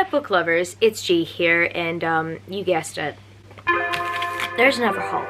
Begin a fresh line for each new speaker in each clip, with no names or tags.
up, book lovers? It's G here, and you guessed it, there's another haul.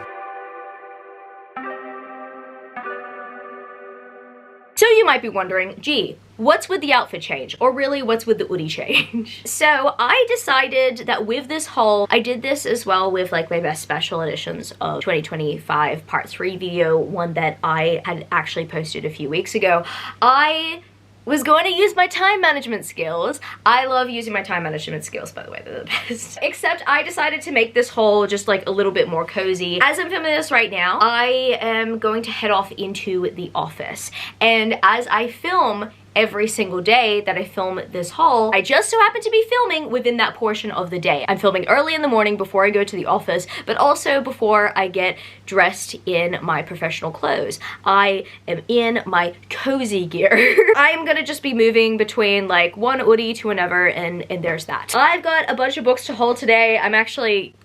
So you might be wondering, gee, what's with the outfit change? Or really, what's with the hoodie change? So I decided that with this haul, I did this as well with like my best special editions of 2025 part 3 video, one that I had actually posted a few weeks ago. I was going to use my time management skills. I love using my time management skills, by the way, they're the best. Except I decided to make this haul just like a little bit more cozy. As I'm filming this right now, I am going to head off into the office. And as I film every single day that I film this haul, I just so happen to be filming within that portion of the day. I'm filming early in the morning before I go to the office, but also before I get dressed in my professional clothes. I am in my cozy gear. I'm gonna just be moving between like one hoodie to another, and there's that. I've got a bunch of books to haul today. I'm actually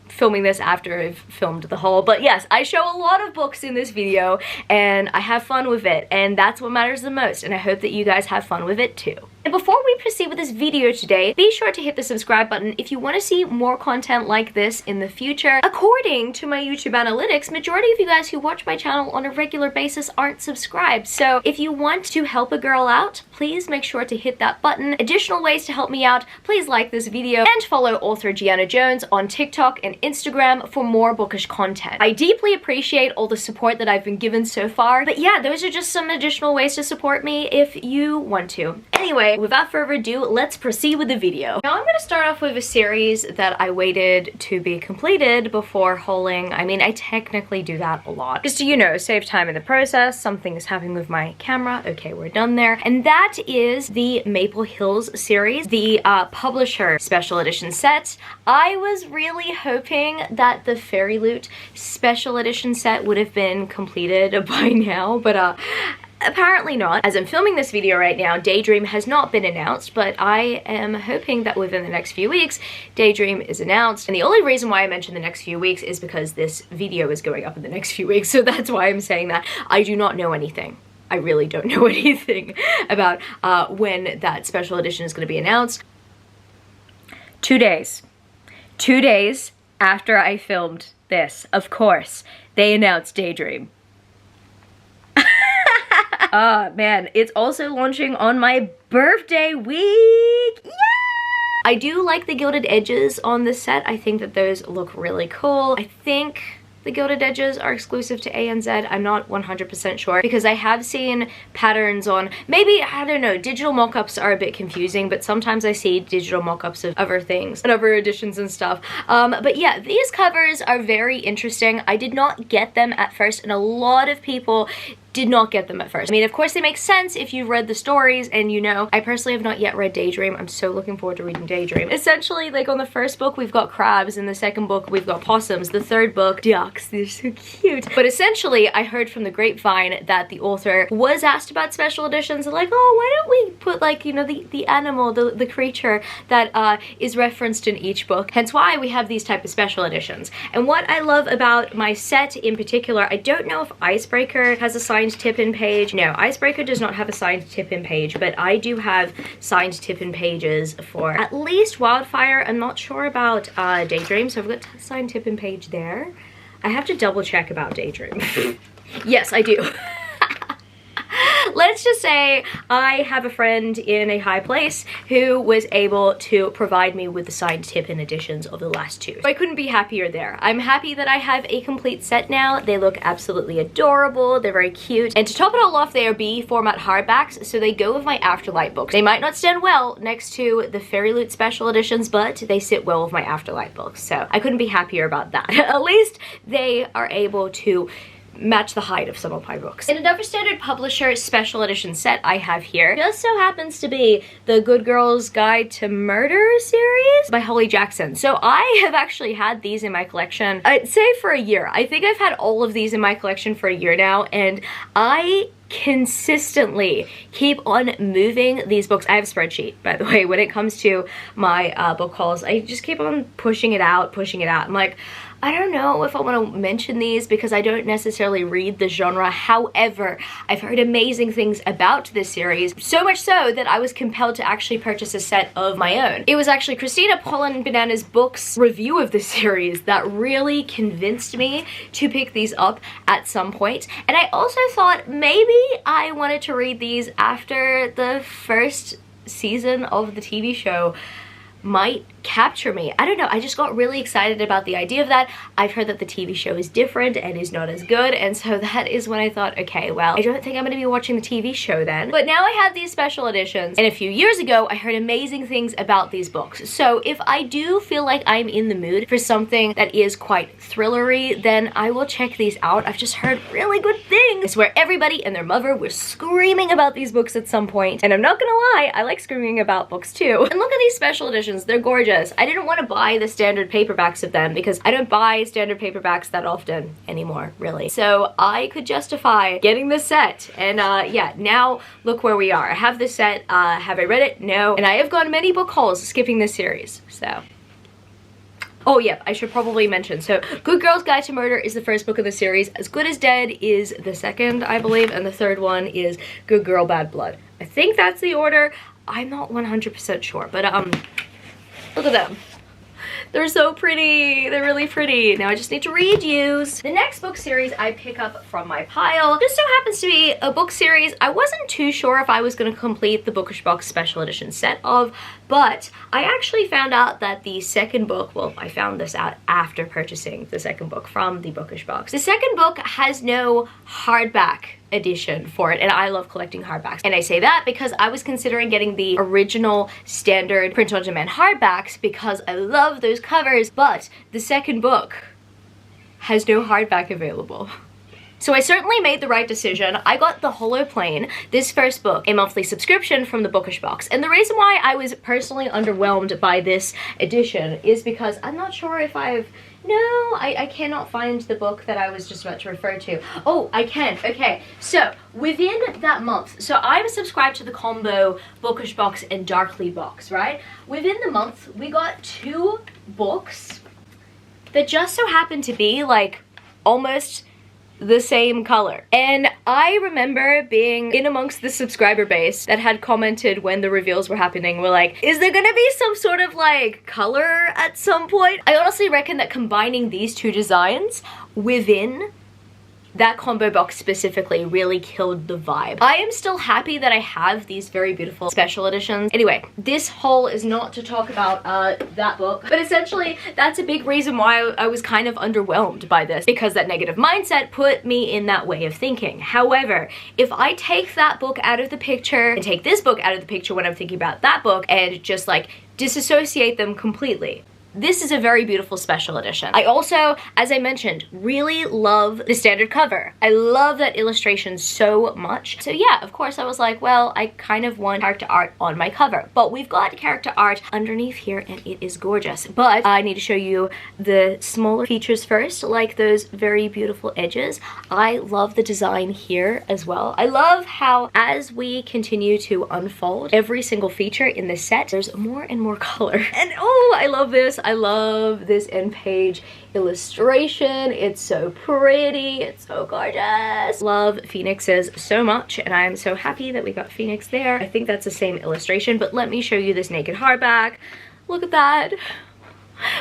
filming this after I've filmed the haul, but yes, I show a lot of books in this video and I have fun with it, and that's what matters the most, and I hope that you guys have fun with it too. And before we proceed with this video today, be sure to hit the subscribe button if you want to see more content like this in the future. According to my YouTube analytics, majority of you guys who watch my channel on a regular basis aren't subscribed, so if you want to help a girl out, please make sure to hit that button. Additional ways to help me out, please like this video and follow author Gianna Jones on TikTok and Instagram for more bookish content. I deeply appreciate all the support that I've been given so far, but yeah, those are just some additional ways to support me if you want to. Anyway, without further ado, let's proceed with the video. Now I'm going to start off with a series that I waited to be completed before hauling. I mean, I technically do that a lot, just to, you know, save time in the process. Something is happening with my camera. Okay, we're done there. And that is the Maple Hills series, the publisher special edition set. I was really hoping that the Fairyloot special edition set would have been completed by now, but apparently not. As I'm filming this video right now, Daydream has not been announced, but I am hoping that within the next few weeks, Daydream is announced. And the only reason why I mention the next few weeks is because this video is going up in the next few weeks, so that's why I'm saying that. I do not know anything. I really don't know anything about when that special edition is going to be announced. 2 days. 2 days after I filmed this, of course, they announced Daydream. Man, it's also launching on my birthday week! Yeah! I do like the gilded edges on this set. I think that those look really cool. I think the gilded edges are exclusive to ANZ. I'm not 100% sure because I have seen patterns on, maybe, I don't know, digital mock-ups are a bit confusing, but sometimes I see digital mock-ups of other things and other editions and stuff. But yeah, these covers are very interesting. I did not get them at first, and a lot of people did not get them at first. I mean, of course they make sense if you've read the stories, and you know, I personally have not yet read Daydream. I'm so looking forward to reading Daydream. Essentially, like on the first book, we've got crabs. In the second book, we've got possums. The third book, ducks. They're so cute. But essentially, I heard from the grapevine that the author was asked about special editions, and like, oh, why don't we put like, you know, the animal, the creature that is referenced in each book. Hence why we have these type of special editions. And what I love about my set in particular, I don't know if Icebreaker has a signed tip-in page. No, Icebreaker does not have a signed tip-in page, but I do have signed tip-in pages for at least Wildfire. I'm not sure about Daydream, so I've got a signed tip-in page there. I have to double check about Daydream. Yes, I do. Let's just say I have a friend in a high place who was able to provide me with the signed tip-in editions of the last two. So I couldn't be happier there. I'm happy that I have a complete set now. They look absolutely adorable. They're very cute. And to top it all off, they are B format hardbacks, so they go with my Afterlight books. They might not stand well next to the Fairyloot special editions, but they sit well with my Afterlight books. So I couldn't be happier about that. At least they are able to match the height of some of my books. In another standard publisher special edition set I have here just so happens to be the Good Girl's Guide to Murder series by Holly Jackson. So I have actually had these in my collection, I'd say for a year. I think I've had all of these in my collection for a year now, and I consistently keep on moving these books. I have a spreadsheet, by the way, when it comes to my book hauls. I just keep on pushing it out. I'm like, I don't know if I want to mention these because I don't necessarily read the genre. However, I've heard amazing things about this series, so much so that I was compelled to actually purchase a set of my own. It was actually Christina Pollen Banana's book's review of the series that really convinced me to pick these up at some point. And I also thought maybe I wanted to read these after the first season of the TV show might capture me. I don't know, I just got really excited about the idea of that. I've heard that the TV show is different and is not as good, and so that is when I thought, okay, well, I don't think I'm gonna be watching the TV show then. But now I have these special editions, and a few years ago I heard amazing things about these books. So if I do feel like I'm in the mood for something that is quite thrillery, then I will check these out. I've just heard really good things. I swear everybody and their mother were screaming about these books at some point, and I'm not gonna lie, I like screaming about books too. And look at these special editions, they're gorgeous. I didn't want to buy the standard paperbacks of them because I don't buy standard paperbacks that often anymore, really. So I could justify getting this set, and yeah, now look where we are. I have this set. Have I read it? No. And I have gone many book hauls skipping this series, so. Oh yeah, I should probably mention, so Good Girl's Guide to Murder is the first book of the series. As Good as Dead is the second, I believe, and the third one is Good Girl, Bad Blood. I think that's the order. I'm not 100% sure, but look at them. They're so pretty. They're really pretty. Now I just need to read yous. The next book series I pick up from my pile just so happens to be a book series I wasn't too sure if I was going to complete the Bookish Box special edition set of, but I actually found out that the second book, well, I found this out after purchasing the second book from the Bookish Box. The second book has no hardback edition for it, and I love collecting hardbacks. And I say that because I was considering getting the original standard print-on-demand hardbacks because I love those covers, but the second book has no hardback available. So I certainly made the right decision. I got the Holoplane, this first book, a monthly subscription from the Bookish Box. And the reason why I was personally underwhelmed by this edition is because I'm not sure if I cannot find the book that I was just about to refer to. Oh, I can. Okay, so within that month, so I'm subscribed to the combo Bookish Box and Darkly Box, right? Within the month, we got 2 books that just so happened to be like almost the same color. And I remember being in amongst the subscriber base that had commented when the reveals were happening, were like, is there gonna be some sort of like color at some point? I honestly reckon that combining these 2 designs within that combo box specifically really killed the vibe. I am still happy that I have these very beautiful special editions. Anyway, this haul is not to talk about that book, but essentially that's a big reason why I was kind of underwhelmed by this, because that negative mindset put me in that way of thinking. However, if I take that book out of the picture and take this book out of the picture when I'm thinking about that book and just like disassociate them completely, this is a very beautiful special edition. I also, as I mentioned, really love the standard cover. I love that illustration so much. So yeah, of course I was like, well, I kind of want character art on my cover. But we've got character art underneath here and it is gorgeous. But I need to show you the smaller features first, like those very beautiful edges. I love the design here as well. I love how as we continue to unfold every single feature in this set, there's more and more color. And oh, I love this. I love this end page illustration. It's so pretty. It's so gorgeous. Love Phoenix's so much, and I'm so happy that we got Phoenix there. I think that's the same illustration, but let me show you this naked hardback. Look at that.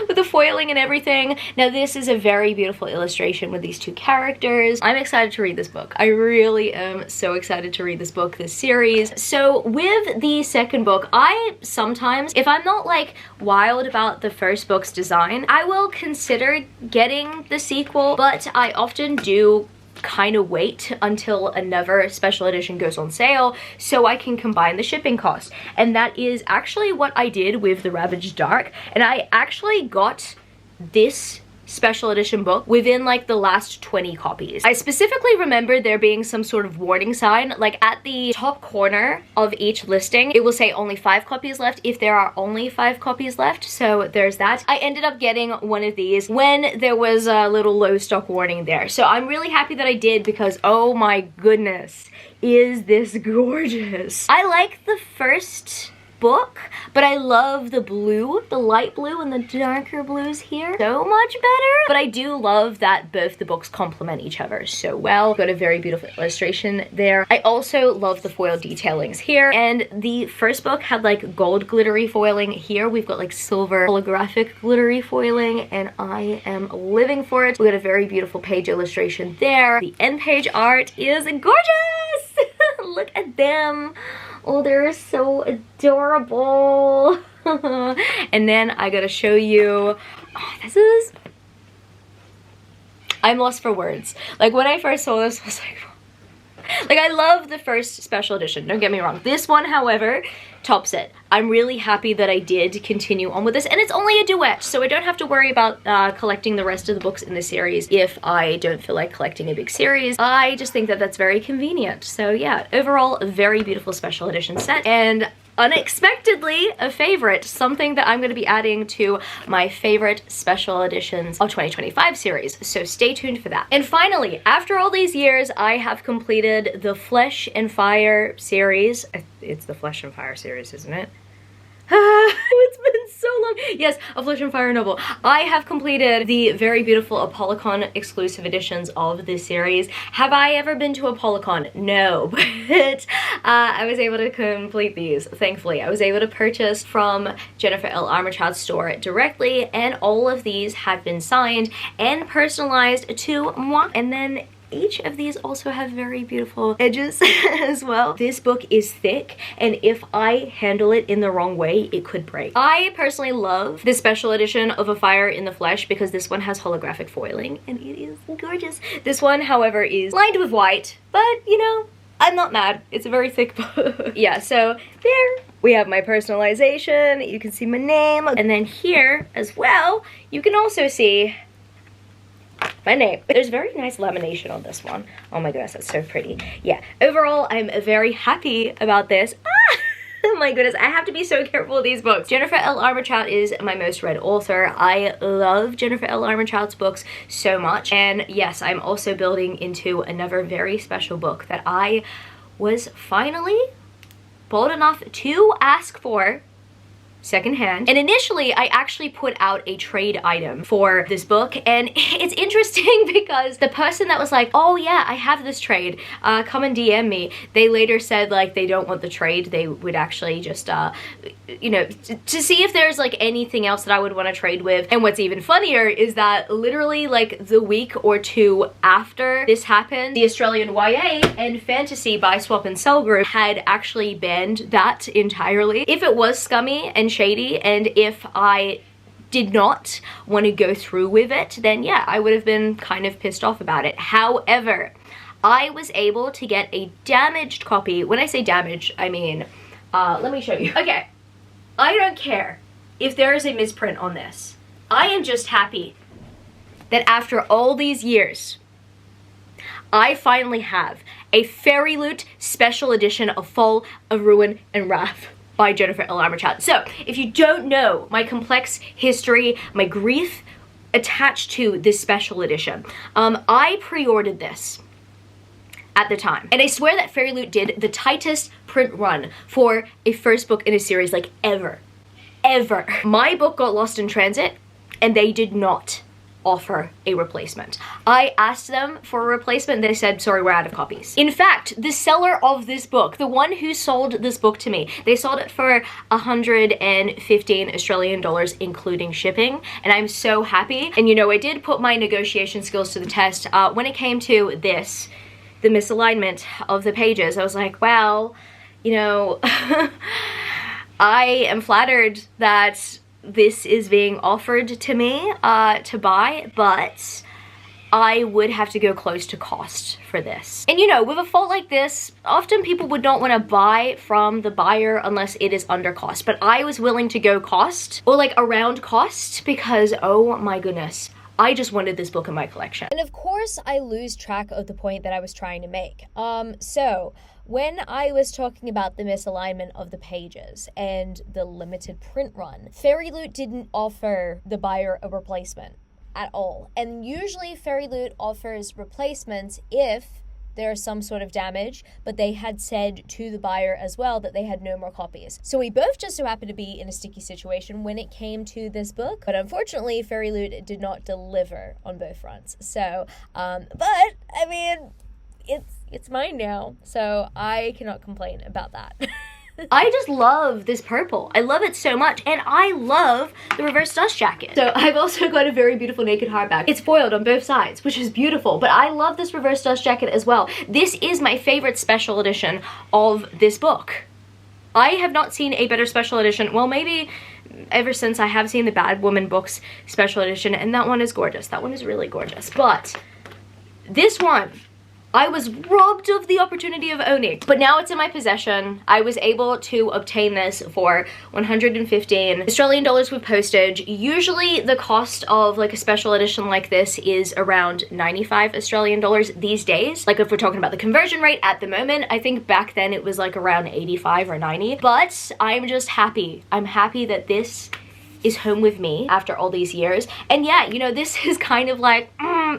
With the foiling and everything. Now this is a very beautiful illustration with these 2 characters. I'm excited to read this book. I really am so excited to read this book, this series. So with the second book, I sometimes, if I'm not like wild about the first book's design, I will consider getting the sequel, but I often do kind of wait until another special edition goes on sale so I can combine the shipping cost. And that is actually what I did with The Ravaged Dark, and I actually got this special edition book within like the last 20 copies. I specifically remember there being some sort of warning sign, like at the top corner of each listing, it will say only 5 copies left if there are only 5 copies left. So there's that. I ended up getting one of these when there was a little low stock warning there. So I'm really happy that I did, because oh my goodness, is this gorgeous. I like the first book, but I love the blue, the light blue and the darker blues here so much better. But I do love that both the books complement each other so well. Got a very beautiful illustration there. I also love the foil detailings here, and the first book had like gold glittery foiling. Here we've got like silver holographic glittery foiling, and I am living for it. We got a very beautiful page illustration there. The end page art is gorgeous. Look at them. Oh, they're so adorable. And then I gotta show you, oh, this is, I'm lost for words. Like when I first saw this, I was like I love the first special edition, don't get me wrong. This one, however, tops it. I'm really happy that I did continue on with this, and it's only a duet, so I don't have to worry about collecting the rest of the books in the series if I don't feel like collecting a big series. I just think that that's very convenient. So yeah, overall, a very beautiful special edition set, and unexpectedly a favorite, something that I'm going to be adding to my favorite special editions of 2025 series, so stay tuned for that. And finally, after all these years, I have completed the Flesh and Fire series. It's the Flesh and Fire series, isn't it? It's been so long. Yes, a Flesh and Fire novel. I have completed the very beautiful ApolloCon exclusive editions of this series. Have I ever been to ApolloCon? No, but I was able to complete these, thankfully. I was able to purchase from Jennifer L. Armentrout's store directly, and all of these have been signed and personalized to moi. And then each of these also have very beautiful edges as well. This book is thick, and if I handle it in the wrong way, it could break. I personally love the special edition of A Fire in the Flesh because this one has holographic foiling, and it is gorgeous. This one, however, is lined with white, but you know, I'm not mad. It's a very thick book. Yeah, so there we have my personalization. You can see my name, and then here as well, you can also see my name. There's very nice lamination on this one. Oh my goodness, that's so pretty. Yeah, overall, I'm very happy about this. Oh my goodness, I have to be so careful with these books. Jennifer L. Armentrout is my most read author. I love Jennifer L. Armentrout's books so much. And yes, I'm also building into another very special book that I was finally bold enough to ask for secondhand. And initially, I actually put out a trade item for this book, and it's interesting because the person that was like, oh yeah, I have this trade, come and DM me, they later said like they don't want the trade. They would actually just you know, to see if there's like anything else that I would want to trade with. And what's even funnier is that literally like the week or two after this happened, the Australian YA and fantasy buy, swap, and sell group had actually banned that entirely. If it was scummy and shady, and if I did not want to go through with it, then yeah, I would have been kind of pissed off about it. However, I was able to get a damaged copy. When I say damaged, I mean, let me show you. Okay, I don't care if there is a misprint on this. I am just happy that after all these years, I finally have a Fairyloot special edition of Fall of Ruin and Wrath by Jennifer L. Armentrout. So, if you don't know my complex history, my grief attached to this special edition, I pre-ordered this at the time. And I swear that Fairyloot did the tightest print run for a first book in a series like ever. Ever. My book got lost in transit, and they did not offer a replacement. I asked them for a replacement, and they said, sorry, we're out of copies. In fact, the seller of this book, the one who sold this book to me, they sold it for 115 Australian dollars, including shipping, and I'm so happy. And you know, I did put my negotiation skills to the test. When it came to this, the misalignment of the pages, I was like, well, you know, I am flattered that this is being offered to me to buy, but I would have to go close to cost for this. And you know, with a fault like this, often people would not want to buy from the buyer unless it is under cost, but I was willing to go cost, or like around cost, because oh my goodness, I just wanted this book in my collection.
And of course, I lose track of the point that I was trying to make. So when I was talking about the misalignment of the pages and the limited print run, Fairyloot didn't offer the buyer a replacement at all. And usually Fairyloot offers replacements if there's some sort of damage, but they had said to the buyer as well that they had no more copies. So we both just so happened to be in a sticky situation when it came to this book, but unfortunately Fairyloot did not deliver on both fronts. So, but I mean, it's mine now, so I cannot complain about that.
I just love this purple. I love it so much, and I love the reverse dust jacket. So I've also got a very beautiful naked hardback. It's foiled on both sides, which is beautiful, but I love this reverse dust jacket as well. This is my favorite special edition of this book. I have not seen a better special edition, well, maybe ever since I have seen the Bad Woman books special edition, and that one is gorgeous. That one is really gorgeous, but this one, I was robbed of the opportunity of owning, but now it's in my possession. I was able to obtain this for 115 Australian dollars with postage. Usually the cost of like a special edition like this is around 95 Australian dollars these days. Like if we're talking about the conversion rate at the moment, I think back then it was like around 85 or 90, but I'm just happy. I'm happy that this is home with me after all these years. And yeah, you know, this is kind of like,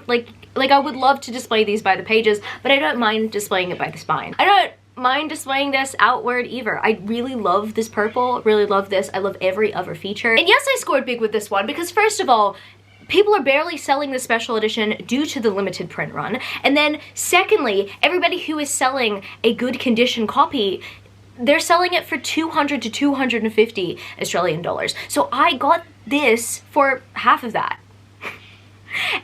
like I would love to display these by the pages, but I don't mind displaying it by the spine. I don't mind displaying this outward either. I really love this purple, really love this. I love every other feature. And yes, I scored big with this one because first of all, people are barely selling the special edition due to the limited print run. And then secondly, everybody who is selling a good condition copy, they're selling it for 200 to 250 Australian dollars. So I got this for half of that.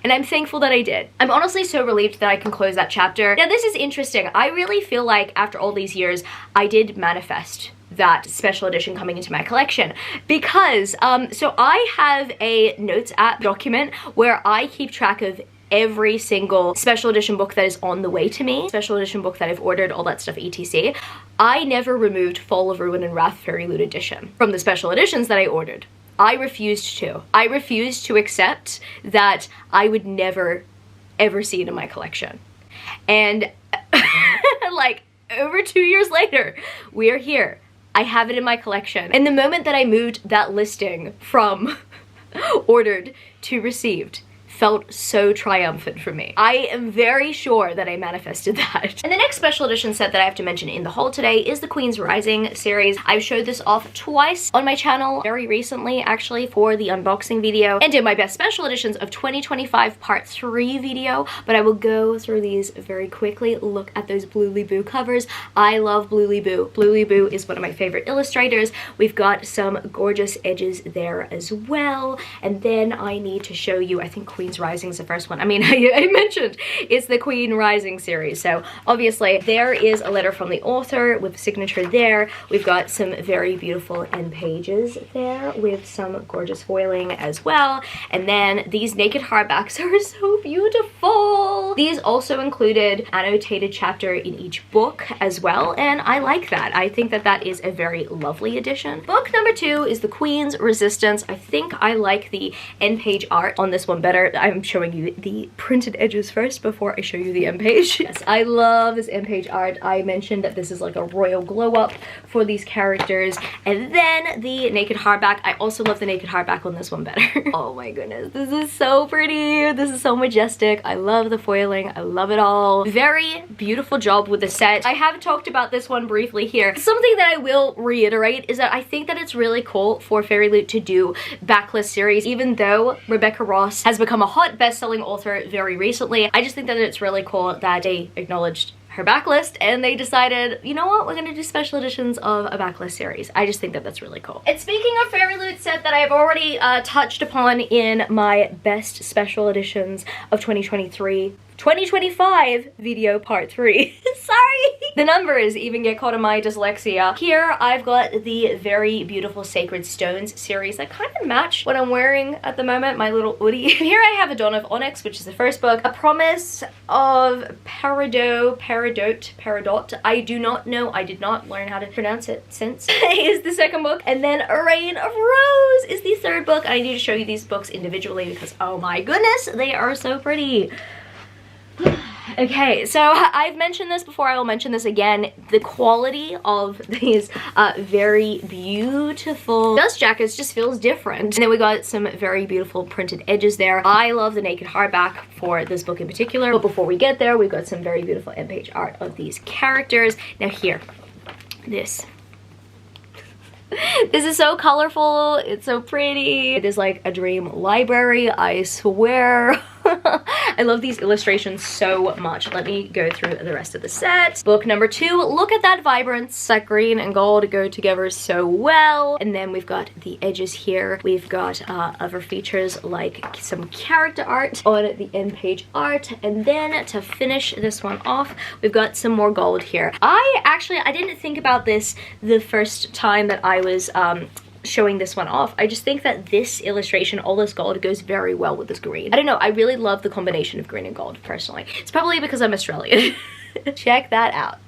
And I'm thankful that I did. I'm honestly so relieved that I can close that chapter. Now this is interesting. I really feel like after all these years, I did manifest that special edition coming into my collection because, so I have a notes app document where I keep track of every single special edition book that is on the way to me, special edition book that I've ordered, all that stuff, etc. I never removed Fall of Ruin and Wrath Fairyloot edition from the special editions that I ordered. I refused to. I refused to accept that I would never, ever see it in my collection. And like over 2 years later, we're here. I have it in my collection. And the moment that I moved that listing from ordered to received, felt so triumphant for me. I am very sure that I manifested that. And the next special edition set that I have to mention in the haul today is the Queen's Rising series. I've showed this off twice on my channel, very recently actually, for the unboxing video, and in my best special editions of 2025 part 3 video, but I will go through these very quickly. Look at those Bluely Boo covers. I love Bluely Boo. Bluely Boo is one of my favorite illustrators. We've got some gorgeous edges there as well. And then I need to show you, I think Queen's Rising is the first one. I mean, I mentioned it's the Queen Rising series. So obviously there is a letter from the author with a signature there. We've got some very beautiful end pages there with some gorgeous foiling as well. And then these naked hardbacks are so beautiful. These also included annotated chapter in each book as well. And I like that. I think that that is a very lovely addition. Book number 2 is the Queen's Resistance. I think I like the end page art on this one better. I'm showing you the printed edges first before I show you the end page. Yes, I love this end page art. I mentioned that this is like a royal glow up for these characters. And then the naked hardback. I also love the naked hardback on this one better. Oh my goodness, this is so pretty. This is so majestic. I love the foiling. I love it all. Very beautiful job with the set. I have talked about this one briefly here. Something that I will reiterate is that I think that it's really cool for Fairyloot to do backlist series, even though Rebecca Ross has become a hot best-selling author very recently. I just think that it's really cool that they acknowledged her backlist and they decided, you know what, we're gonna do special editions of a backlist series. I just think that that's really cool. And speaking of Fairyloot set that I've already touched upon in my best special editions of 2025 video part 3. Sorry! The numbers even get caught in my dyslexia. Here I've got the very beautiful Sacred Stones series that kind of match what I'm wearing at the moment, my little hoodie. Here I have A Dawn of Onyx, which is the first book. A Promise of Peridot. I do not know. I did not learn how to pronounce it since. Is the second book. And then A Reign of Rose this is the third book. I need to show you these books individually because, oh my goodness, they are so pretty. Okay, so I've mentioned this before, I will mention this again. The quality of these very beautiful dust jackets just feels different. And then we got some very beautiful printed edges there. I love the naked hardback for this book in particular. But before we get there, we've got some very beautiful end page art of these characters. Now here, this is so colorful, it's so pretty. It is like a dream library, I swear. I love these illustrations so much. Let me go through the rest of the set. Book number 2, look at that vibrance. That green and gold go together so well. And then we've got the edges here. We've got other features like some character art on the end page art. And then to finish this one off, we've got some more gold here. I didn't think about this the first time that I was showing this one off. I just think that this illustration, all this gold, goes very well with this green. I don't know, I really love the combination of green and gold personally. It's probably because I'm Australian. Check that out.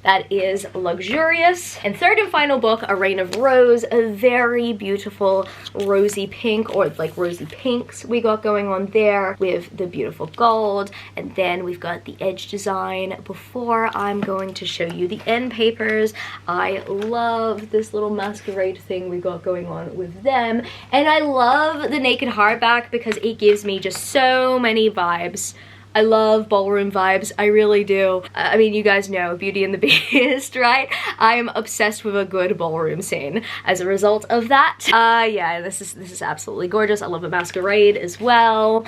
That is luxurious. And third and final book, A Reign of Rose, a very beautiful rosy pink, or like rosy pinks we got going on there with the beautiful gold. And then we've got the edge design. Before I'm going to show you the end papers, I love this little masquerade thing we got going on with them. And I love the naked hardback because it gives me just so many vibes. I love ballroom vibes, I really do. I mean, you guys know Beauty and the Beast, right? I am obsessed with a good ballroom scene as a result of that. Yeah, this is absolutely gorgeous. I love a masquerade as well.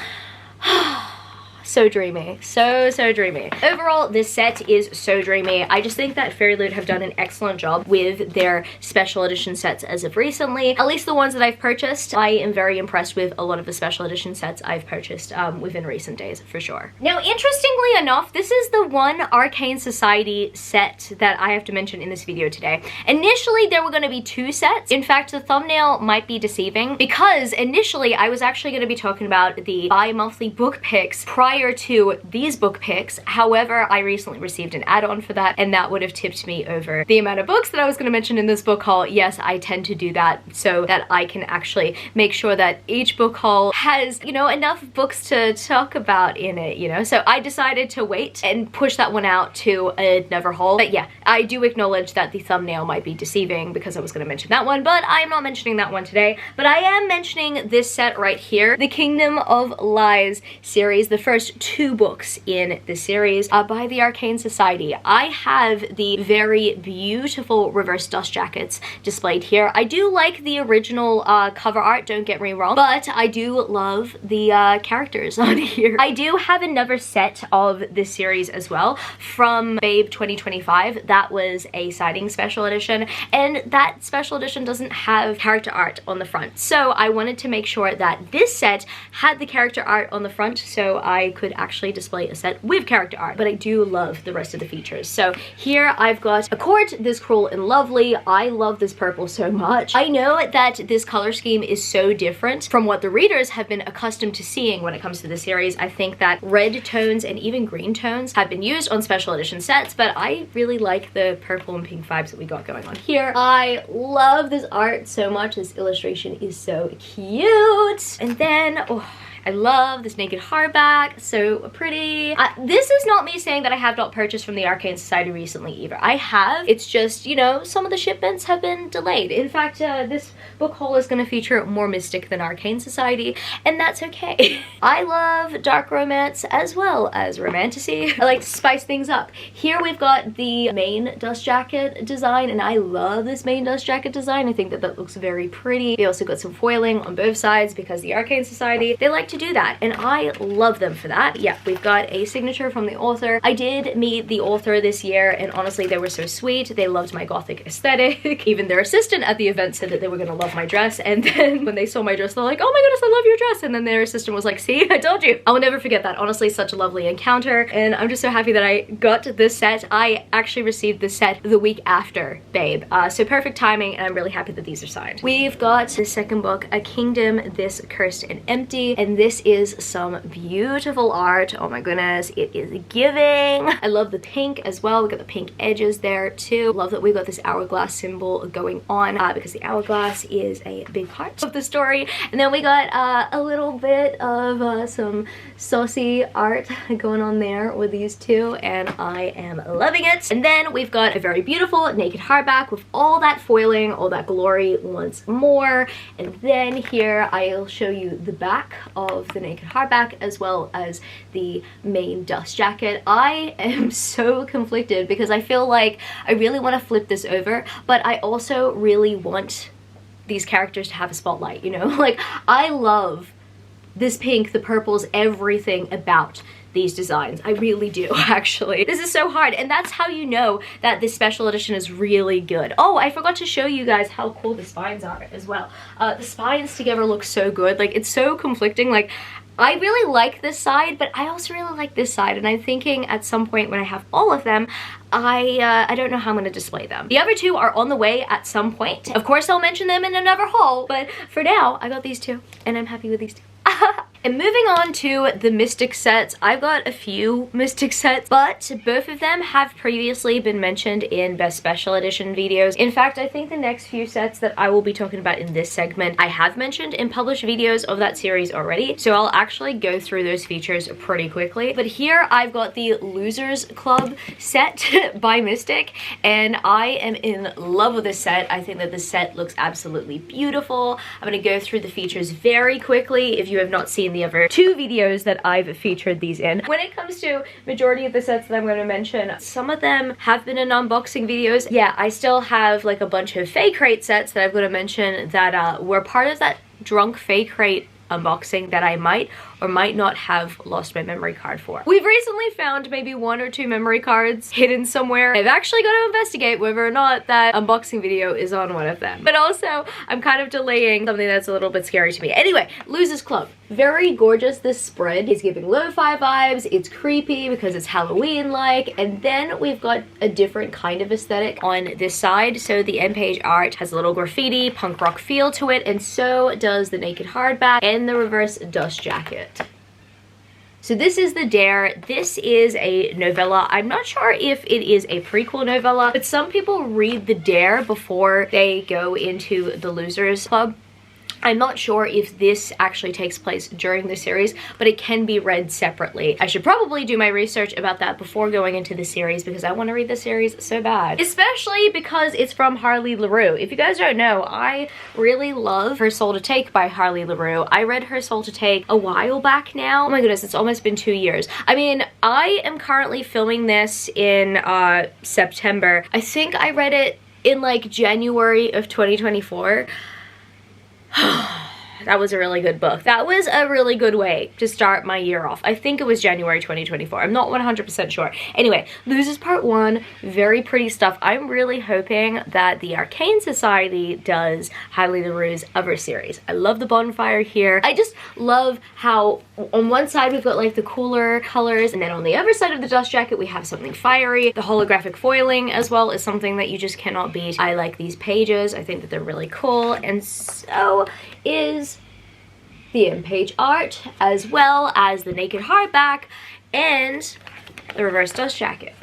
So dreamy, so dreamy. Overall, this set is so dreamy. I just think that Fairyloot have done an excellent job with their special edition sets as of recently. At least the ones that I've purchased. I am very impressed with a lot of the special edition sets I've purchased within recent days, for sure. Now, interestingly enough, this is the one Arcane Society set that I have to mention in this video today. Initially, there were going to be 2 sets. In fact, the thumbnail might be deceiving because initially I was actually going to be talking about the bi-monthly book picks prior to these book picks. However, I recently received an add-on for that, and that would have tipped me over the amount of books that I was going to mention in this book haul. Yes, I tend to do that so that I can actually make sure that each book haul has, you know, enough books to talk about in it, you know? So I decided to wait and push that one out to another haul. But yeah, I do acknowledge that the thumbnail might be deceiving because I was going to mention that one, but I'm not mentioning that one today. But I am mentioning this set right here, the Kingdom of Lies series, the first 2 books in the series by the Arcane Society. I have the very beautiful reverse dust jackets displayed here. I do like the original cover art, don't get me wrong, but I do love the characters on here. I do have another set of this series as well from Babe 2025. That was a sighting special edition, and that special edition doesn't have character art on the front. So I wanted to make sure that this set had the character art on the front so I could actually display a set with character art, but I do love the rest of the features. So here I've got Accord, this Cruel and Lovely. I love this purple so much. I know that this color scheme is so different from what the readers have been accustomed to seeing when it comes to the series. I think that red tones and even green tones have been used on special edition sets, but I really like the purple and pink vibes that we got going on here. I love this art so much. This illustration is so cute. And then, oh, I love this naked hardback, so pretty. This is not me saying that I have not purchased from the Arcane Society recently either. I have, it's just, you know, some of the shipments have been delayed. In fact, this book haul is going to feature more Mystic than Arcane Society, and that's okay. I love dark romance as well as romantasy. I like to spice things up. Here we've got the main dust jacket design, and I love this main dust jacket design. I think that that looks very pretty. We also got some foiling on both sides because the Arcane Society, they like to do that, and I love them for that. Yeah, we've got a signature from the author. I did meet the author this year, and honestly, they were so sweet. They loved my gothic aesthetic. Even their assistant at the event said that they were gonna love my dress, and then when they saw my dress, they're like, oh my goodness, I love your dress. And then their assistant was like, see, I told you. I will never forget that. Honestly, such a lovely encounter, and I'm just so happy that I got this set. I actually received this set the week after Babe, so perfect timing, and I'm really happy that these are signed. We've got the second book, A Kingdom, This Cursed and Empty, and this is some beautiful art. Oh my goodness, it is giving. I love the pink as well. We got the pink edges there too. Love that we got this hourglass symbol going on because the hourglass is a big part of the story. And then we got a little bit of some saucy art going on there with these two, and I am loving it. And then we've got a very beautiful naked hardback with all that foiling, all that glory once more. And then here I'll show you the back of the naked hardback as well as the main dust jacket. I am so conflicted because I feel like I really want to flip this over, but I also really want these characters to have a spotlight, you know? Like, I love this pink, the purples, everything about these designs. I really do, actually. This is so hard, and that's how you know that this special edition is really good. Oh, I forgot to show you guys how cool the spines are as well. The spines together look so good. Like, it's so conflicting. Like, I really like this side, but I also really like this side, and I'm thinking at some point when I have all of them, I don't know how I'm going to display them. The other two are on the way at some point. Of course, I'll mention them in another haul, but for now, I got these two, and I'm happy with these two. And moving on to the Mystic sets, I've got a few Mystic sets, but both of them have previously been mentioned in Best Special Edition videos. In fact, I think the next few sets that I will be talking about in this segment, I have mentioned in published videos of that series already, so I'll actually go through those features pretty quickly. But here I've got the Losers Club set by Mystic, and I am in love with this set. I think that this set looks absolutely beautiful. I'm going to go through the features very quickly if you have not seen the other two videos that I've featured these in. When it comes to majority of the sets that I'm going to mention, some of them have been in unboxing videos. Yeah, I still have like a bunch of Faecrate sets that I'm going to mention that were part of that drunk Faecrate unboxing that I might or might not have lost my memory card for. We've recently found maybe 1 or 2 memory cards hidden somewhere. I've actually got to investigate whether or not that unboxing video is on one of them. But also, I'm kind of delaying something that's a little bit scary to me. Anyway, Losers Club. Very gorgeous. This spread is giving lo-fi vibes. It's creepy because it's Halloween-like. And then we've got a different kind of aesthetic on this side. So the end page art has a little graffiti, punk rock feel to it, and so does the naked hardback and the reverse dust jacket. So this is the Dare. This is a novella. I'm not sure if it is a prequel novella, but some people read the Dare before they go into the Losers Club. I'm not sure if this actually takes place during the series, but it can be read separately. I should probably do my research about that before going into the series because I want to read the series so bad. Especially because it's from Harley LaRue. If you guys don't know, I really love Her Soul to Take by Harley LaRue. I read Her Soul to Take a while back now. Oh my goodness, it's almost been 2 years. I mean, I am currently filming this in September. I think I read it in like January of 2024. That was a really good book. That was a really good way to start my year off. I think it was January 2024. I'm not 100% sure. Anyway, Losers Part 1, very pretty stuff. I'm really hoping that the Arcane Society does Harley LaRue's other series. I love the bonfire here. I just love how on one side we've got like the cooler colors, and then on the other side of the dust jacket we have something fiery. The holographic foiling as well is something that you just cannot beat. I like these pages. I think that they're really cool, and so is the in-page art, as well as the naked hardback and the reverse dust jacket.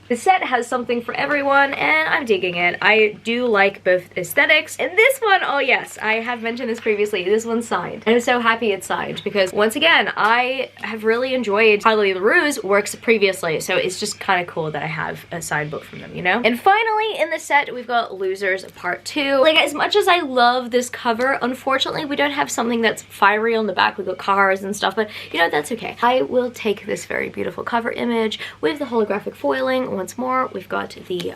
The set has something for everyone, and I'm digging it. I do like both aesthetics. And this one, oh yes, I have mentioned this previously, this one's signed. And I'm so happy it's signed because, once again, I have really enjoyed Harley LaRue's works previously, so it's just kind of cool that I have a signed book from them, you know? And finally, in the set, we've got Losers Part 2. Like, as much as I love this cover, unfortunately, we don't have something that's fiery on the back. We've got cars and stuff, but, you know, that's okay. I will take this very beautiful cover image with the holographic foiling. Once more, we've got the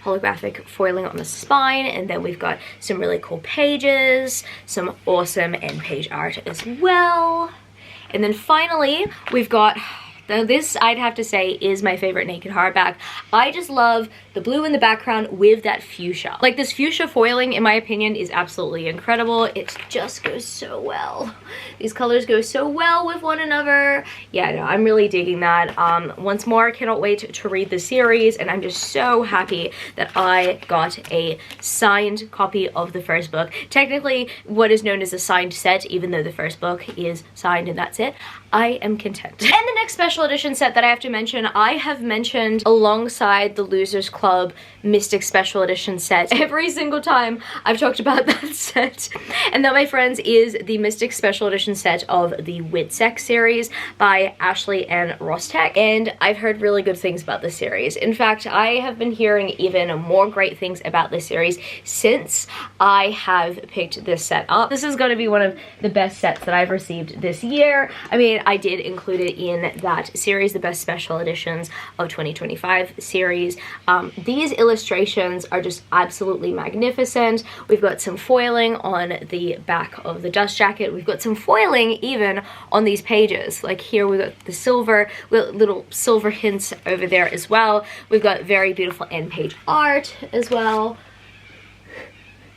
holographic foiling on the spine, and then we've got some really cool pages, some awesome end page art as well. And then finally, we've got Now this, I'd have to say, is my favorite naked hardback. I just love the blue in the background with that fuchsia. Like, this fuchsia foiling, in my opinion, is absolutely incredible. It just goes so well. These colors go so well with one another. Yeah, no, I'm really digging that. Once more, I cannot wait to read the series, and I'm just so happy that I got a signed copy of the first book. Technically, what is known as a signed set, even though the first book is signed and that's it. I am content. And the next special edition set that I have to mention, I have mentioned alongside the Losers Club Mystic Special Edition set every single time I've talked about that set. And that, my friends, is the Mystic Special Edition set of the Witsec series by Ashley and Rostek. And I've heard really good things about this series. In fact, I have been hearing even more great things about this series since I have picked this set up. This is going to be one of the best sets that I've received this year. I mean, I did include it in that series, the best special editions of 2025 series. These illustrations are just absolutely magnificent. We've got some foiling on the back of the dust jacket. We've got some foiling even on these pages. Like here we've got the silver, little silver hints over there as well. We've got very beautiful end page art as well.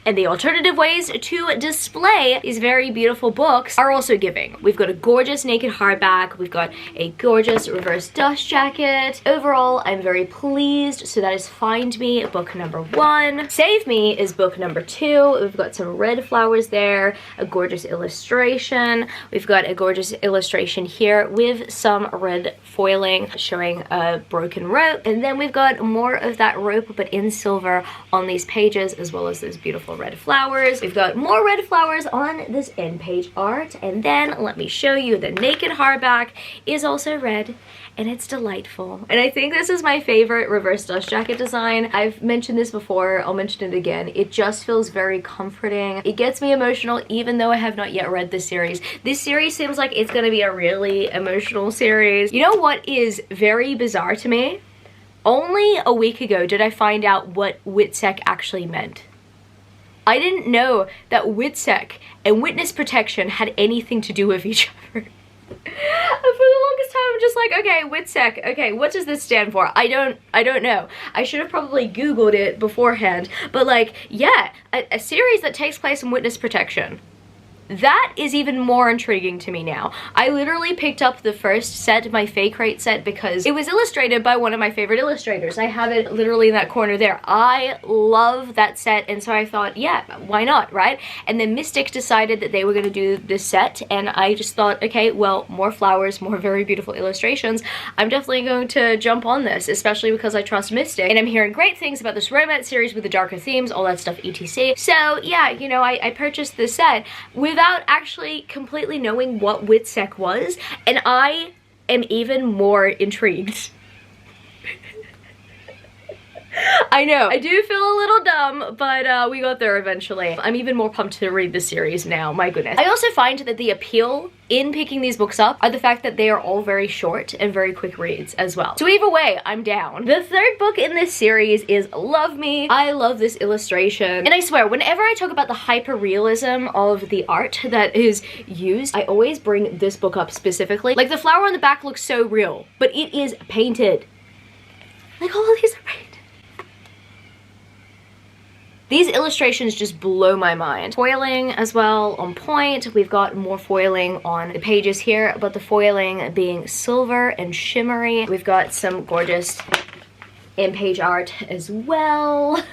And the alternative ways to display these very beautiful books are also giving. We've got a gorgeous naked hardback. We've got a gorgeous reverse dust jacket. Overall, I'm very pleased. So that is Find Me, book number 1. Save Me is book number 2. We've got some red flowers there, a gorgeous illustration. We've got a gorgeous illustration here with some red foiling showing a broken rope. And then we've got more of that rope, but in silver on these pages, as well as those beautiful red flowers. We've got more red flowers on this end page art, and then let me show you the naked hardback is also red, and it's delightful. And I think this is my favorite reverse dust jacket design. I've mentioned this before, I'll mention it again. It just feels very comforting. It gets me emotional even though I have not yet read this series. This series seems like it's gonna be a really emotional series. You know what is very bizarre to me? Only a week ago did I find out what Witsec actually meant. I didn't know that Witsec and witness protection had anything to do with each other. For the longest time, I'm just like, okay, Witsec, okay, what does this stand for? I don't know. I should have probably Googled it beforehand. But like, yeah, a series that takes place in witness protection. That is even more intriguing to me now. I literally picked up the first set, my Faecrate set, because it was illustrated by one of my favorite illustrators. I have it literally in that corner there. I love that set, and so I thought, yeah, why not, right? And then Mystic decided that they were going to do this set, and I just thought, okay, well, more flowers, more very beautiful illustrations. I'm definitely going to jump on this, especially because I trust Mystic, and I'm hearing great things about this romance series with the darker themes, all that stuff, etc. So, yeah, you know, I purchased this set without actually completely knowing what Witsec was, and I am even more intrigued. I know, I do feel a little dumb, but we got there eventually. I'm even more pumped to read the series now, my goodness. I also find that the appeal in picking these books up are the fact that they are all very short and very quick reads as well. So either way, I'm down. The third book in this series is Love Me. I love this illustration. And I swear, whenever I talk about the hyper-realism of the art that is used, I always bring this book up specifically. Like, the flower on the back looks so real, but it is painted. Like, all of these are painted. These illustrations just blow my mind. Foiling as well, on point. We've got more foiling on the pages here, but the foiling being silver and shimmery. We've got some gorgeous in-page art as well.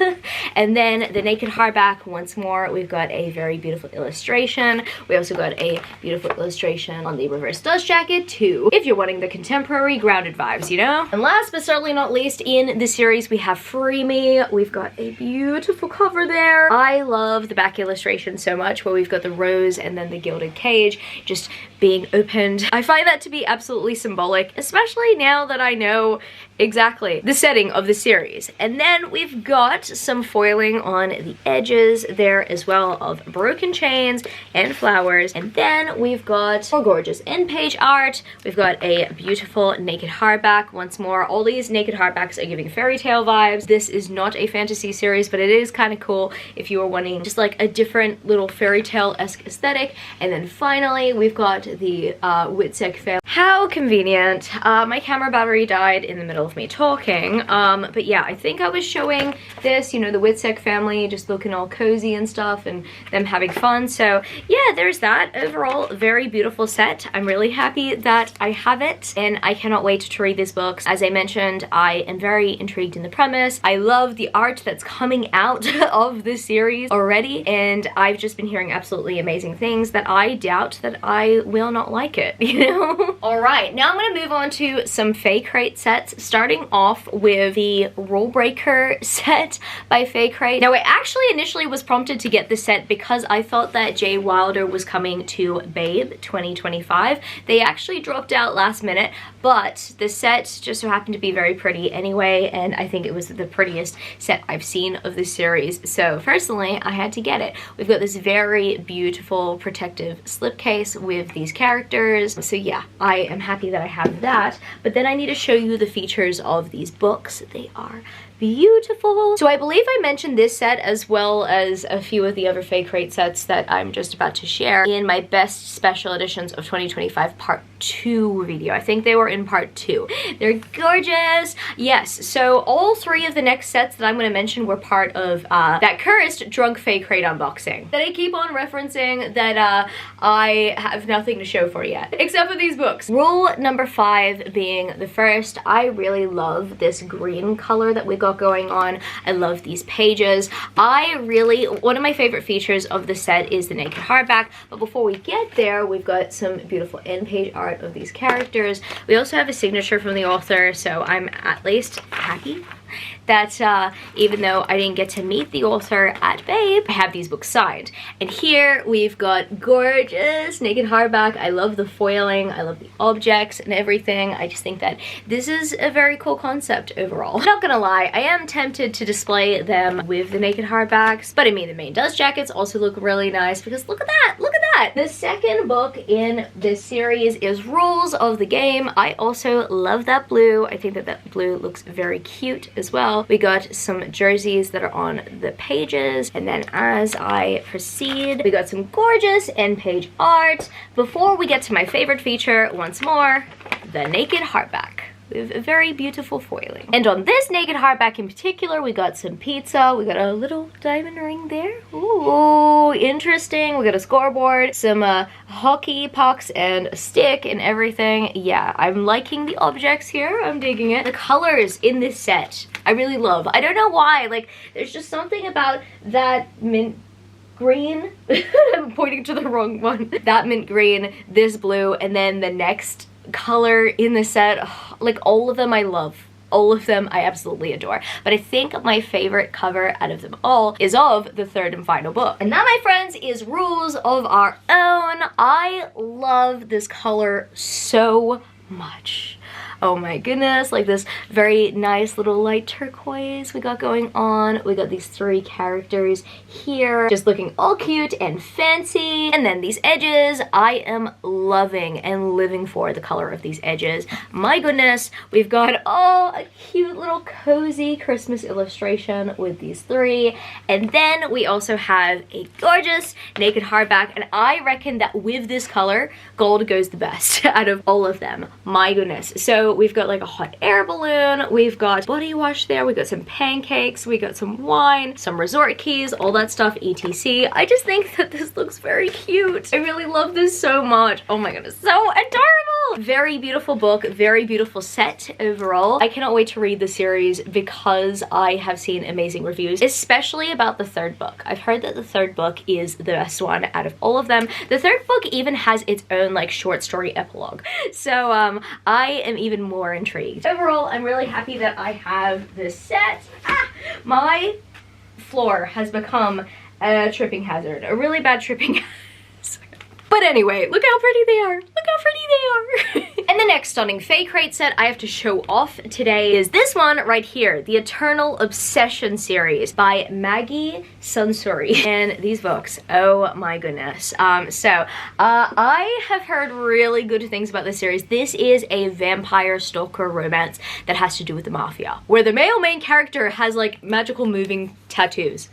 And then the naked hardback, once more, we've got a very beautiful illustration. We also got a beautiful illustration on the reverse dust jacket too, if you're wanting the contemporary grounded vibes, you know? And last but certainly not least in the series, we have Free Me. We've got a beautiful cover there. I love the back illustration so much, where we've got the rose and then the gilded cage just being opened. I find that to be absolutely symbolic, especially now that I know exactly the setting of the series. And then we've got some foiling on the edges there as well of broken chains and flowers. And then we've got more gorgeous end-page art. We've got a beautiful naked hardback. Once more, all these naked hardbacks are giving fairy tale vibes. This is not a fantasy series, but it is kind of cool if you are wanting just like a different little fairy tale-esque aesthetic. And then finally, we've got the Witsec family. How convenient. My camera battery died in the middle of me talking, but yeah, I think I was showing this, you know, the Witsec family just looking all cozy and stuff and them having fun. So yeah, there's that. Overall, very beautiful set. I'm really happy that I have it, and I cannot wait to read these books. As I mentioned, I am very intrigued in the premise. I love the art that's coming out of this series already, and I've just been hearing absolutely amazing things that I doubt that I will not like it, you know? Alright, now I'm going to move on to some Faecrate sets, starting off with the Rule Breaker set by Faecrate. Now, I actually initially was prompted to get this set because I thought that Jay Wilder was coming to Babe 2025. They actually dropped out last minute, but the set just so happened to be very pretty anyway, and I think it was the prettiest set I've seen of this series. So personally, I had to get it. We've got this very beautiful protective slipcase with these characters. So yeah, I am happy that I have that. But then I need to show you the features of these books. They are beautiful. So I believe I mentioned this set as well as a few of the other Faecrate sets that I'm just about to share in my best special editions of 2025 part 2 video. I think they were in part 2. They're gorgeous. Yes, so all 3 of the next sets that I'm going to mention were part of that cursed drunk Faecrate unboxing that I keep on referencing that I have nothing to show for yet, except for these books. Rule number 5 being the first. I really love this green color that we got going on. I love these pages. One of my favorite features of the set is the naked hardback, but before we get there, we've got some beautiful end page art of these characters. We also have a signature from the author, so I'm at least happy that even though I didn't get to meet the author at Babe, I have these books signed. And here we've got gorgeous naked hardback. I love the foiling, I love the objects and everything. I just think that this is a very cool concept overall. I'm not gonna lie, I am tempted to display them with the naked hardbacks, but I mean the main dust jackets also look really nice because look at that, look at that! The second book in this series is Rules of the Game. I also love that blue. I think that that blue looks very cute as well. We got some jerseys that are on the pages, and then as I proceed, we got some gorgeous end page art. Before we get to my favorite feature, once more, the naked hardback with a very beautiful foiling. And on this naked hardback in particular, we got some pizza. We got a little diamond ring there. Ooh, interesting. We got a scoreboard, some hockey pucks, and a stick and everything. Yeah, I'm liking the objects here. I'm digging it. The colors in this set, I really love. I don't know why. Like, there's just something about that mint green. I'm pointing to the wrong one. That mint green, this blue, and then the next color in the set. Like, all of them I love. All of them I absolutely adore. But I think my favorite cover out of them all is of the third and final book. And that, my friends, is Rules of Our Own. I love this color so much. Oh my goodness, like this very nice little light turquoise we got going on. We got these 3 characters here, just looking all cute and fancy. And then these edges, I am loving and living for the color of these edges. My goodness, we've got a cute little cozy Christmas illustration with these 3. And then we also have a gorgeous naked hardback, and I reckon that with this color, gold goes the best out of all of them. My goodness. So we've got like a hot air balloon, we've got body wash there, we got some pancakes, we got some wine, some resort keys, all that stuff, etc. I just think that this looks very cute. I really love this so much. Oh my goodness, so adorable! Very beautiful book, very beautiful set overall. I cannot wait to read the series because I have seen amazing reviews, especially about the third book. I've heard that the third book is the best one out of all of them. The third book even has its own like short story epilogue. So I am even more intrigued. Overall, I'm really happy that I have this set. My floor has become a tripping hazard, a really bad tripping hazard. But anyway, look how pretty they are. Look how pretty they are. And the next stunning Faecrate set I have to show off today is this one right here, the Eternal Obsession series by Maggie Sunsuri. And these books, oh my goodness. I have heard really good things about this series. This is a vampire stalker romance that has to do with the mafia, where the male main character has like magical moving tattoos.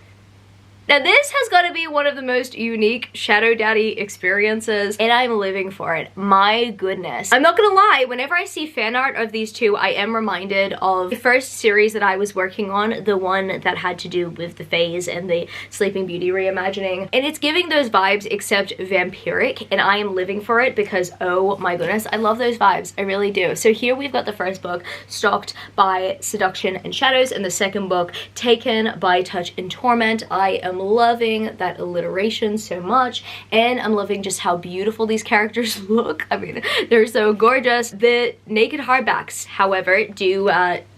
Now this has got to be one of the most unique Shadow Daddy experiences, and I'm living for it. My goodness. I'm not gonna lie, whenever I see fan art of these two, I am reminded of the first series that I was working on, the one that had to do with the Fays and the Sleeping Beauty reimagining. And it's giving those vibes except vampiric, and I am living for it because, oh my goodness, I love those vibes. I really do. So here we've got the first book, Stalked by Seduction and Shadows, and the second book, Taken by Touch and Torment. I am loving that alliteration so much, and I'm loving just how beautiful these characters look. I mean, they're so gorgeous. The naked hardbacks, however, do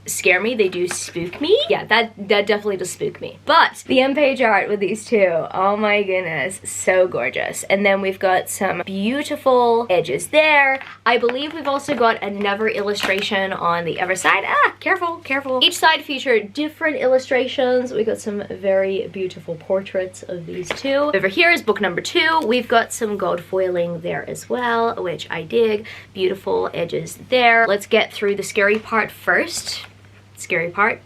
scare me. They do spook me. Yeah, that definitely does spook me. But the page art with these two, oh my goodness, so gorgeous. And then we've got some beautiful edges there. I believe we've also got another illustration on the other side. Ah, careful, careful. Each side featured different illustrations. We got some very beautiful portraits of these two. Over here is book number 2. We've got some gold foiling there as well, which I dig. Beautiful edges there. Let's get through the scary part first. Scary part.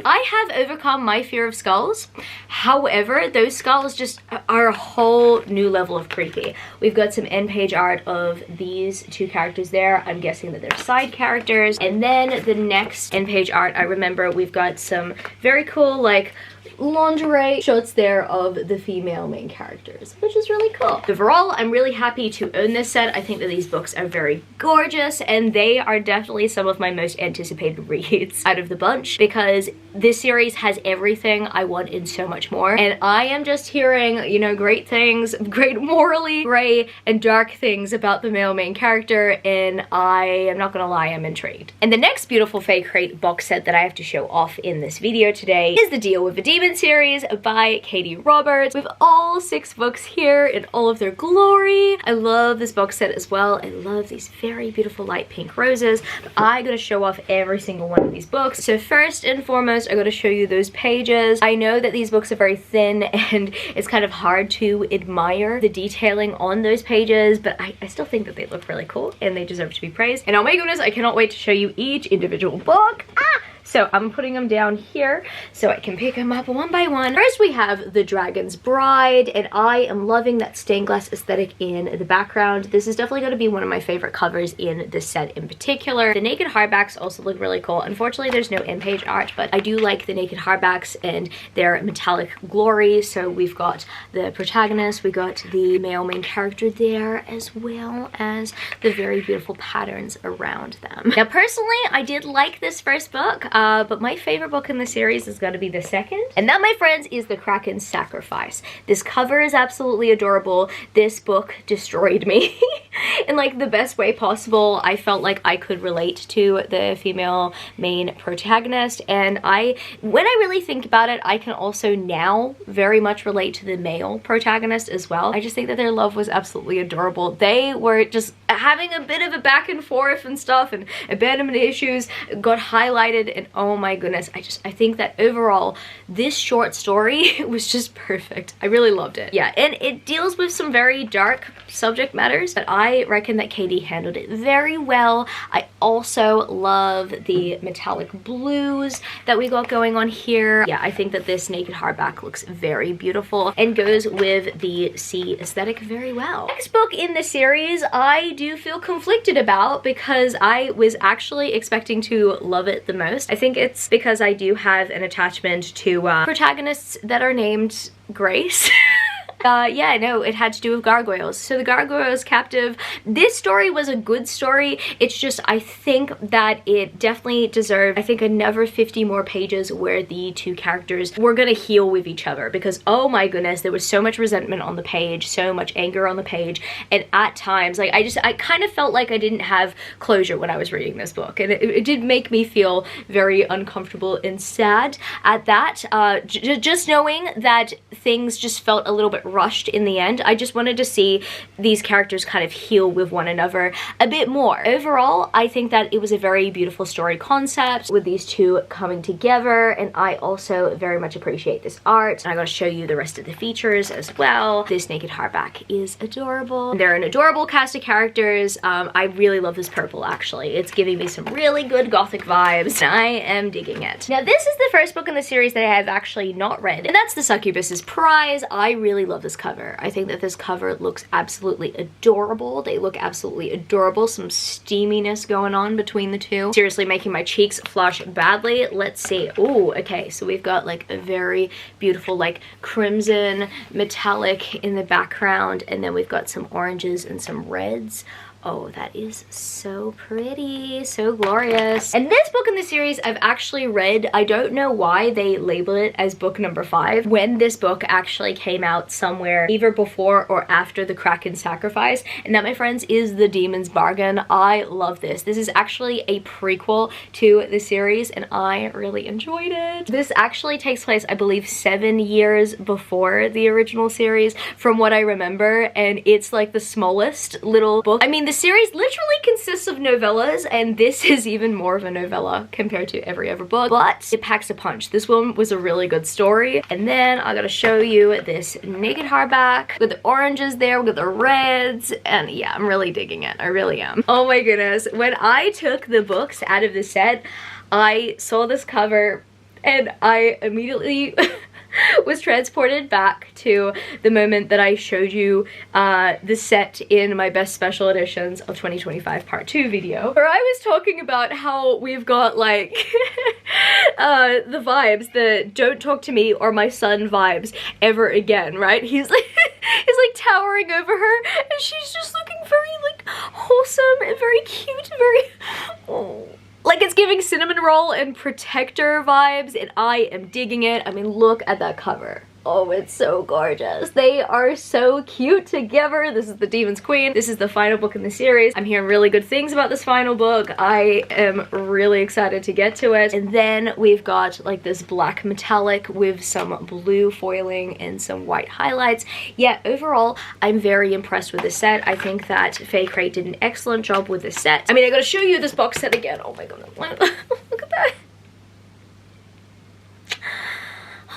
I have overcome my fear of skulls. However, those skulls just are a whole new level of creepy. We've got some end page art of these two characters there. I'm guessing that they're side characters. And then the next end page art, I remember we've got some very cool like lingerie shots there of the female main characters, which is really cool. Overall, I'm really happy to own this set. I think that these books are very gorgeous, and they are definitely some of my most anticipated reads out of the bunch, because this series has everything I want and so much more. And I am just hearing, you know, great things, great morally gray and dark things about the male main character, and I am not gonna lie, I'm intrigued. And the next beautiful Faecrate box set that I have to show off in this video today is the Deal with the Demon series by Katie Roberts, with all 6 books here in all of their glory. I love this box set as well. I love these very beautiful light pink roses. But I'm gonna show off every single one of these books. So first and foremost, I'm gonna show you those pages. I know that these books are very thin and it's kind of hard to admire the detailing on those pages, but I still think that they look really cool and they deserve to be praised. And oh my goodness, I cannot wait to show you each individual book. So I'm putting them down here so I can pick them up one by one. First we have The Dragon's Bride, and I am loving that stained glass aesthetic in the background. This is definitely going to be one of my favorite covers in this set in particular. The naked hardbacks also look really cool. Unfortunately, there's no end page art, but I do like the naked hardbacks and their metallic glory. So we've got the protagonist, we got the male main character there, as well as the very beautiful patterns around them. Now personally, I did like this first book. But my favorite book in the series is going to be the second. And that, my friends, is The Kraken's Sacrifice. This cover is absolutely adorable. This book destroyed me in like the best way possible. I felt like I could relate to the female main protagonist. And when I really think about it, I can also now very much relate to the male protagonist as well. I just think that their love was absolutely adorable. They were just having a bit of a back and forth and stuff, and abandonment issues got highlighted, and oh my goodness, I think that overall this short story was just perfect. I really loved it. Yeah, and it deals with some very dark subject matters, but I reckon that Katie handled it very well. I also love the metallic blues that we got going on here. Yeah, I think that this naked hardback looks very beautiful and goes with the sea aesthetic very well. Next book in the series, I do feel conflicted about because I was actually expecting to love it the most. I think it's because I do have an attachment to protagonists that are named Grace. Yeah, no, it had to do with gargoyles. So the Gargoyles Captive, this story was a good story. It's just, I think that it definitely deserved, I think, another 50 more pages where the two characters were gonna heal with each other, because oh my goodness, there was so much resentment on the page, so much anger on the page, and at times, like, I kind of felt like I didn't have closure when I was reading this book, and it did make me feel very uncomfortable and sad at that. Just knowing that things just felt a little bit rushed in the end. I just wanted to see these characters kind of heal with one another a bit more. Overall, I think that it was a very beautiful story concept with these two coming together, and I also very much appreciate this art. And I gotta show you the rest of the features as well. This naked hardback is adorable. They're an adorable cast of characters. I really love this purple, actually. It's giving me some really good gothic vibes, and I am digging it. Now, this is the first book in the series that I have actually not read, and that's The Succubus's Prize. I really love this cover. I think that this cover looks absolutely adorable. They look absolutely adorable. Some steaminess going on between the two. Seriously making my cheeks flush badly. Let's see. Oh, okay, so we've got like a very beautiful like crimson metallic in the background, and then we've got some oranges and some reds. Oh, that is so pretty, so glorious. And this book in the series I've actually read. I don't know why they labeled it as book number 5 when this book actually came out somewhere either before or after the Kraken Sacrifice. And that, my friends, is The Demon's Bargain. I love this. This is actually a prequel to the series, and I really enjoyed it. This actually takes place, I believe, 7 years before the original series from what I remember, and it's like the smallest little book. I mean, the series literally consists of novellas, and this is even more of a novella compared to every other book, but it packs a punch. This one was a really good story. And then I gotta show you this naked hardback with the oranges there, with the reds, and yeah, I'm really digging it. I really am. Oh my goodness. When I took the books out of the set, I saw this cover and I immediately was transported back to the moment that I showed you the set in my best special editions of 2025 part 2 video, where I was talking about how we've got like the vibes, the don't talk to me or my son vibes ever again, right? He's like towering over her, and she's just looking very like wholesome and very cute, very oh. Like, it's giving cinnamon roll and protector vibes, and I am digging it. I mean, look at that cover. Oh, it's so gorgeous. They are so cute together. This is The Demon's Queen. This is the final book in the series. I'm hearing really good things about this final book. I am really excited to get to it. And then we've got like this black metallic with some blue foiling and some white highlights. Yeah, overall, I'm very impressed with this set. I think that Faecrate did an excellent job with this set. I mean, I gotta show you this box set again. Oh my goodness. Look at that.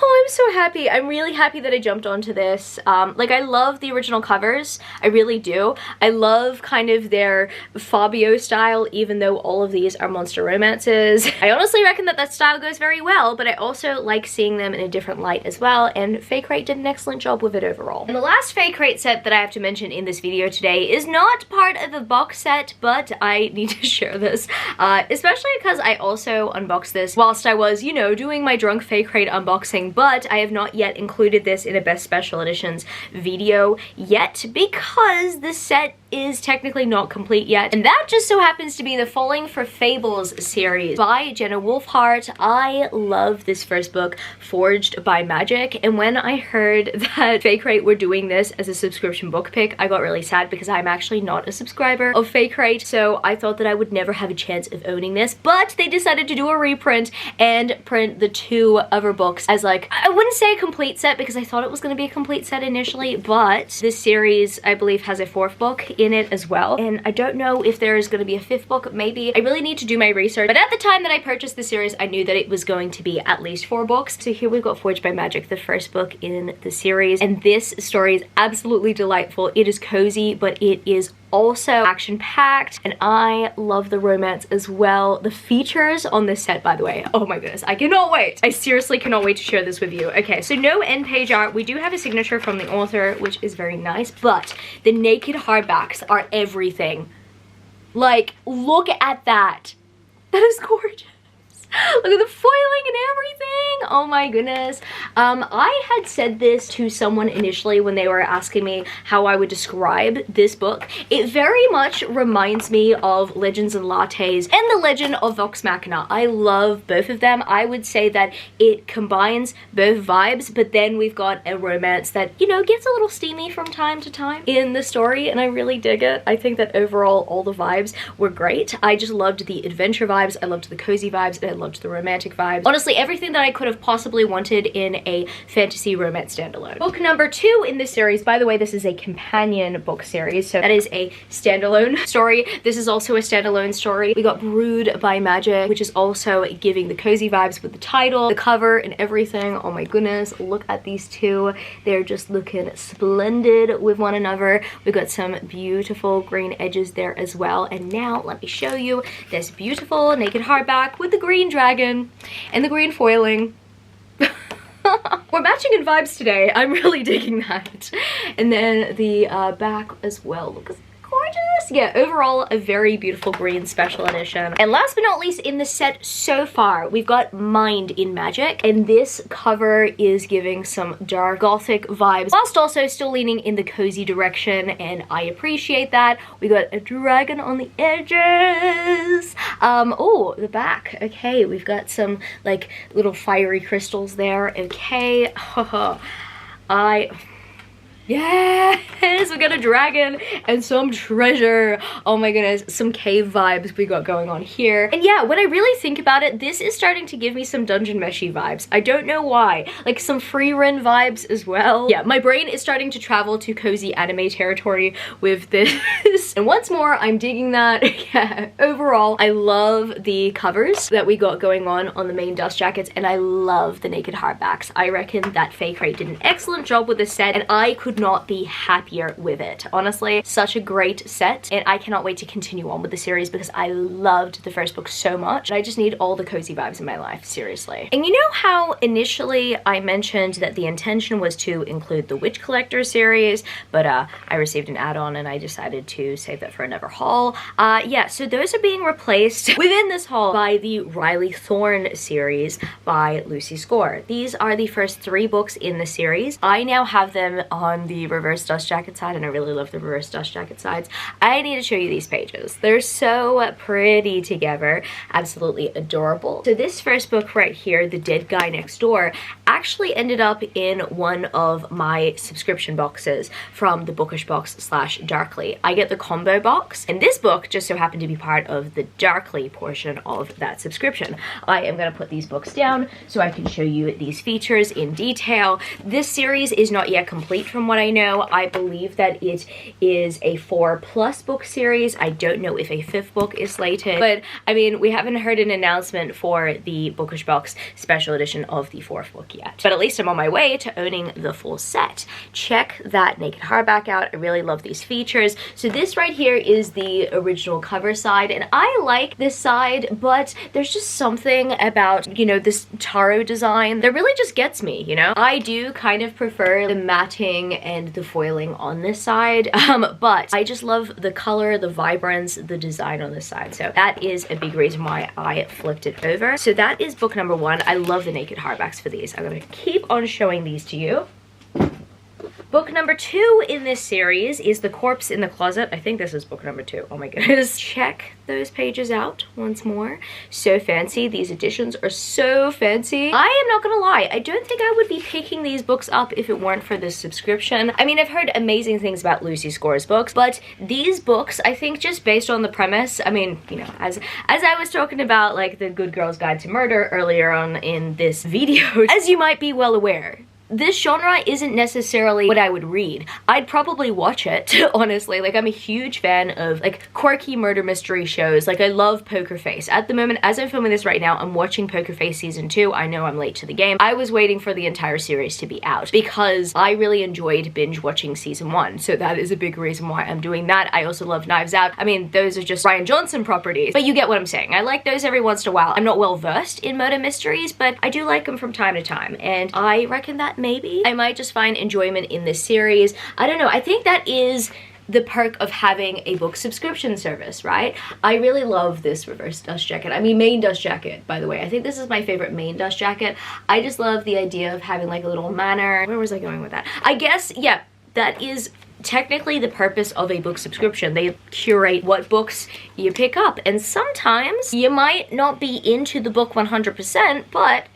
Oh, I'm so happy. I'm really happy that I jumped onto this. Like, I love the original covers. I really do. I love kind of their Fabio style, even though all of these are monster romances. I honestly reckon that that style goes very well, but I also like seeing them in a different light as well, and Faecrate did an excellent job with it overall. And the last Faecrate set that I have to mention in this video today is not part of the box set, but I need to share this, especially because I also unboxed this whilst I was, you know, doing my drunk Faecrate unboxing, but I have not yet included this in a best special editions video yet because the set is technically not complete yet, and that just so happens to be the Falling for Fables series by Jenna Wolfhart. I love this first book, Forged by Magic, and when I heard that Faecrate were doing this as a subscription book pick, I got really sad because I'm actually not a subscriber of Faecrate, so I thought that I would never have a chance of owning this, but they decided to do a reprint and print the 2 other books as like, I wouldn't say a complete set because I thought it was going to be a complete set initially, but this series I believe has a 4th book in it as well, and I don't know if there is going to be a 5th book. Maybe. I really need to do my research, but at the time that I purchased the series I knew that it was going to be at least 4 books. So here we've got Forged by Magic, the first book in the series, and this story is absolutely delightful. It is cozy, but it is also action-packed, and I love the romance as well. The features on this set, by the way, oh my goodness, I cannot wait. I seriously cannot wait to share this with you. Okay, so no end page art. We do have a signature from the author, which is very nice, but the naked hardbacks are everything. Like, look at that. That is gorgeous. Look at the foiling and everything. Oh my goodness. I had said this to someone initially when they were asking me how I would describe this book. It very much reminds me of Legends and Lattes and The Legend of Vox Machina. I love both of them. I would say that it combines both vibes, but then we've got a romance that, you know, gets a little steamy from time to time in the story, and I really dig it. I think that overall all the vibes were great. I just loved the adventure vibes, I loved the cozy vibes, and I loved the romantic vibes. Honestly, everything that I could have possibly wanted in a fantasy romance standalone. Book number 2 in this series, by the way, this is a companion book series, so that is a standalone story. This is also a standalone story. We got Brood by Magic, which is also giving the cozy vibes with the title, the cover, and everything. Oh my goodness, look at these two. They're just looking splendid with one another. We got some beautiful green edges there as well. And now let me show you this beautiful naked hardback with the green dragon and the green foiling. We're matching in vibes today. I'm really digging that. And then the back as well. Look, gorgeous. Yeah, overall a very beautiful green special edition. And last but not least in the set so far, we've got Mind in Magic, and this cover is giving some dark gothic vibes whilst also still leaning in the cozy direction, and I appreciate that. We got a dragon on the edges. Oh, the back. Okay, we've got some like little fiery crystals there. Okay. Yes, we got a dragon and some treasure. Oh my goodness, some cave vibes we got going on here. And yeah, when I really think about it, this is starting to give me some Dungeon Meshi vibes. I don't know why. Like some free run vibes as well. Yeah, my brain is starting to travel to cozy anime territory with this. And once more, I'm digging that. Yeah, overall, I love the covers that we got going on the main dust jackets, and I love the naked hardbacks. I reckon that Faecrate did an excellent job with this set, and I could not be happier with it. Honestly, such a great set, and I cannot wait to continue on with the series because I loved the first book so much. I just need all the cozy vibes in my life, seriously. And you know how initially I mentioned that the intention was to include the Witch Collector series, but I received an add-on and I decided to save that for another haul. Yeah, so those are being replaced within this haul by the Riley Thorne series by Lucy Score. These are the first 3 books in the series. I now have them on the reverse dust jacket side, and I really love the reverse dust jacket sides. I need to show you these pages. They're so pretty together, absolutely adorable. So this first book right here, The Dead Guy Next Door, actually ended up in one of my subscription boxes from the Bookish Box / Darkly. I get the combo box, and this book just so happened to be part of the Darkly portion of that subscription. I am going to put these books down so I can show you these features in detail. This series is not yet complete from what I know. I believe that it is a 4+ book series. I don't know if a 5th book is slated, but I mean, we haven't heard an announcement for the Bookish Box special edition of the 4th book yet. But at least I'm on my way to owning the full set. Check that naked hardback out. I really love these features. So this right here is the original cover side, and I like this side, but there's just something about, you know, this taro design that really just gets me, you know? I do kind of prefer the matting and the foiling on this side, but I just love the color, the vibrance, the design on this side. So that is a big reason why I flipped it over. So that is book number 1. I love the naked hardbacks for these. I'm gonna keep on showing these to you. Book number 2 in this series is The Corpse in the Closet. I think this is book number 2. Oh my goodness. Check those pages out once more. So fancy. These editions are so fancy. I am not gonna lie, I don't think I would be picking these books up if it weren't for this subscription. I mean, I've heard amazing things about Lucy Score's books, but these books, I think just based on the premise, I mean, you know, as I was talking about like the Good Girl's Guide to Murder earlier on in this video, as you might be well aware, this genre isn't necessarily what I would read. I'd probably watch it, honestly. Like, I'm a huge fan of, like, quirky murder mystery shows. Like, I love Poker Face. At the moment, as I'm filming this right now, I'm watching Poker Face Season 2. I know I'm late to the game. I was waiting for the entire series to be out because I really enjoyed binge watching Season 1. So that is a big reason why I'm doing that. I also love Knives Out. I mean, those are just Rian Johnson properties, but you get what I'm saying. I like those every once in a while. I'm not well versed in murder mysteries, but I do like them from time to time, and I reckon that maybe I might just find enjoyment in this series. I don't know, I think that is the perk of having a book subscription service, right? I really love this reverse dust jacket. I mean, main dust jacket, by the way. I think this is my favorite main dust jacket. I just love the idea of having like a little manor. Where was I going with that? I guess, yeah, that is technically the purpose of a book subscription. They curate what books you pick up, and sometimes you might not be into the book 100%, but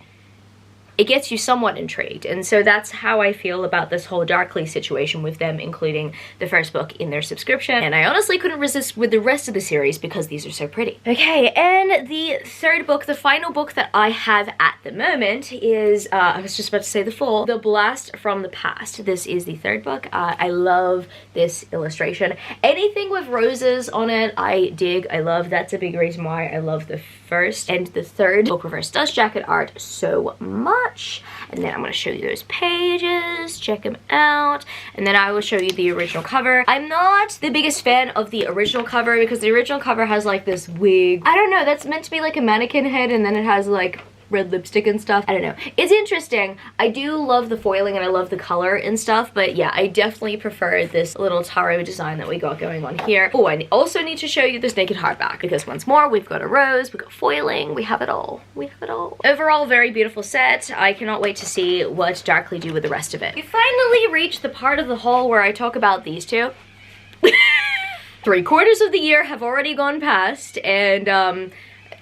it gets you somewhat intrigued. And so that's how I feel about this whole Darkly situation with them including the first book in their subscription. And I honestly couldn't resist with the rest of the series because these are so pretty. Okay, and the third book, the final book that I have at the moment is, I was just about to say the full, The Blast from the Past. This is the third book. I love this illustration. Anything with roses on it, I dig, I love. That's a big reason why I love the first and the third book reverse dust jacket art so much. And then I'm going to show you those pages, check them out, and then I will show you the original cover. I'm not the biggest fan of the original cover because the original cover has like this wig, I don't know, that's meant to be like a mannequin head, and then it has like red lipstick and stuff. I don't know. It's interesting. I do love the foiling and I love the color and stuff, but yeah, I definitely prefer this little taro design that we got going on here. Oh, I also need to show you this naked hardback because once more, we've got a rose, we've got foiling, we have it all. We have it all. Overall, very beautiful set. I cannot wait to see what Darkly do with the rest of it. We finally reached the part of the haul where I talk about these two. 3/4 of the year have already gone past, and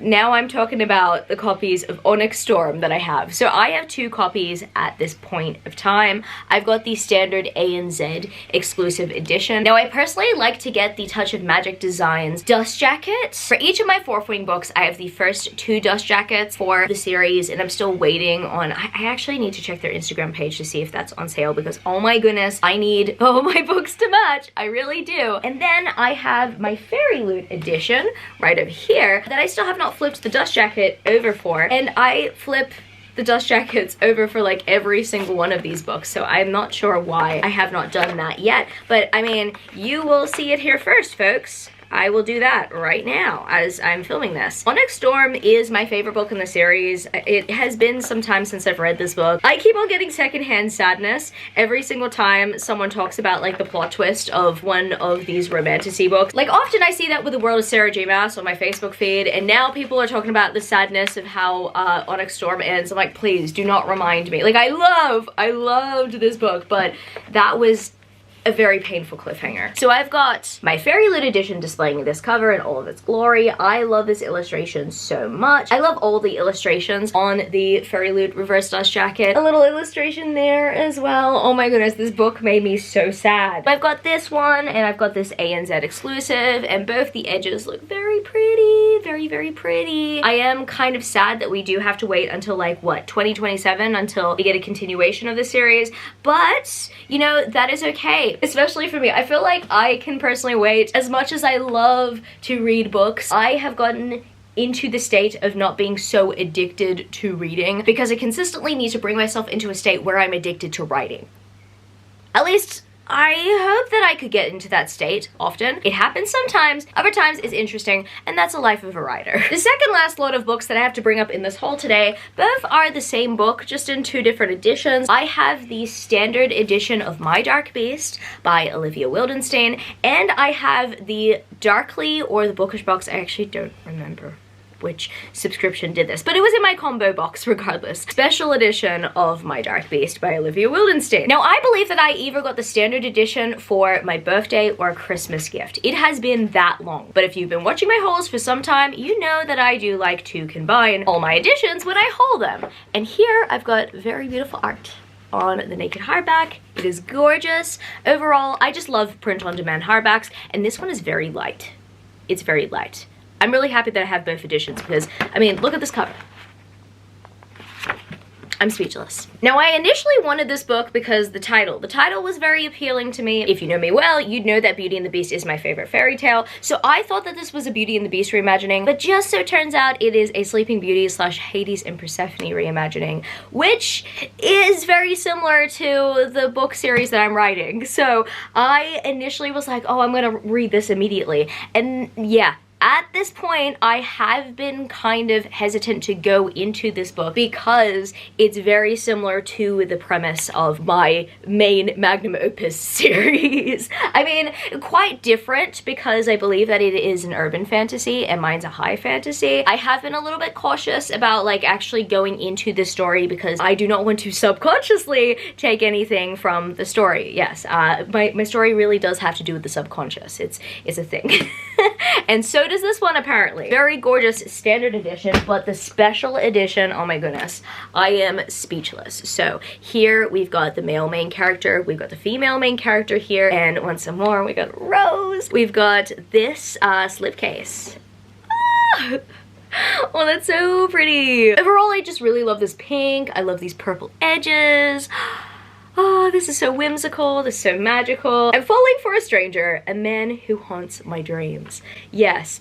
now I'm talking about the copies of Onyx Storm that I have. So I have 2 copies at this point of time. I've got the standard A and Z exclusive edition. Now I personally like to get the Touch of Magic Designs dust jackets. For each of my Fourthwing books, I have the first 2 dust jackets for the series, and I'm still waiting on, I actually need to check their Instagram page to see if that's on sale because oh my goodness, I need all my books to match. I really do. And then I have my Fairyloot edition right over here that I still have not flipped the dust jacket over for, and I flip the dust jackets over for like every single one of these books, so I'm not sure why I have not done that yet, but I mean, you will see it here first, folks. I will do that right now as I'm filming this. Onyx Storm is my favorite book in the series. It has been some time since I've read this book. I keep on getting secondhand sadness every single time someone talks about like the plot twist of one of these romantasy books. Like often I see that with The World of Sarah J Maas on my Facebook feed, and now people are talking about the sadness of how Onyx Storm ends. I'm like, please do not remind me. Like I loved this book, but that was a very painful cliffhanger. So I've got my Fairyloot edition displaying this cover in all of its glory. I love this illustration so much. I love all the illustrations on the Fairyloot reverse dust jacket. A little illustration there as well. Oh my goodness, this book made me so sad. I've got this one and I've got this A and Z exclusive, and both the edges look very pretty, very pretty. I am kind of sad that we do have to wait until like what, 2027 until we get a continuation of the series, but you know, that is okay. Especially for me. I feel like I can personally wait. As much as I love to read books, I have gotten into the state of not being so addicted to reading because I consistently need to bring myself into a state where I'm addicted to writing. At least I hope that I could get into that state often. It happens sometimes, other times it's interesting, and that's the life of a writer. The second last lot of books that I have to bring up in this haul today, both are the same book, just in 2 different editions. I have the standard edition of My Dark Beast by Olivia Wildenstein, and I have the Darkly or the Bookish Box, I actually don't remember which subscription did this, but it was in my combo box regardless. Special edition of My Dark Beast by Olivia Wildenstein. Now I believe that I either got the standard edition for my birthday or a Christmas gift. It has been that long, but if you've been watching my hauls for some time, you know that I do like to combine all my editions when I haul them. And here I've got very beautiful art on the naked hardback. It is gorgeous. Overall, I just love print-on-demand hardbacks, and this one is very light. It's very light. I'm really happy that I have both editions because, I mean, look at this cover. I'm speechless. Now, I initially wanted this book because the title was very appealing to me. If you know me well, you'd know that Beauty and the Beast is my favorite fairy tale. So I thought that this was a Beauty and the Beast reimagining, but just so turns out it is a Sleeping Beauty / Hades and Persephone reimagining, which is very similar to the book series that I'm writing. So I initially was like, oh, I'm gonna read this immediately. And yeah, at this point, I have been kind of hesitant to go into this book because it's very similar to the premise of my main magnum opus series. I mean, quite different because I believe that it is an urban fantasy and mine's a high fantasy. I have been a little bit cautious about like actually going into the story because I do not want to subconsciously take anything from the story. Yes, my story really does have to do with the subconscious. It's a thing. And so good as this one apparently. Very gorgeous standard edition, but the special edition, oh my goodness, I am speechless. So here we've got the male main character, we've got the female main character here, and once more we got Rose. We've got this slipcase. Ah! Oh, that's so pretty. Overall, I just really love this pink. I love these purple edges. Oh, this is so whimsical. This is so magical. I'm falling for a stranger, a man who haunts my dreams. Yes,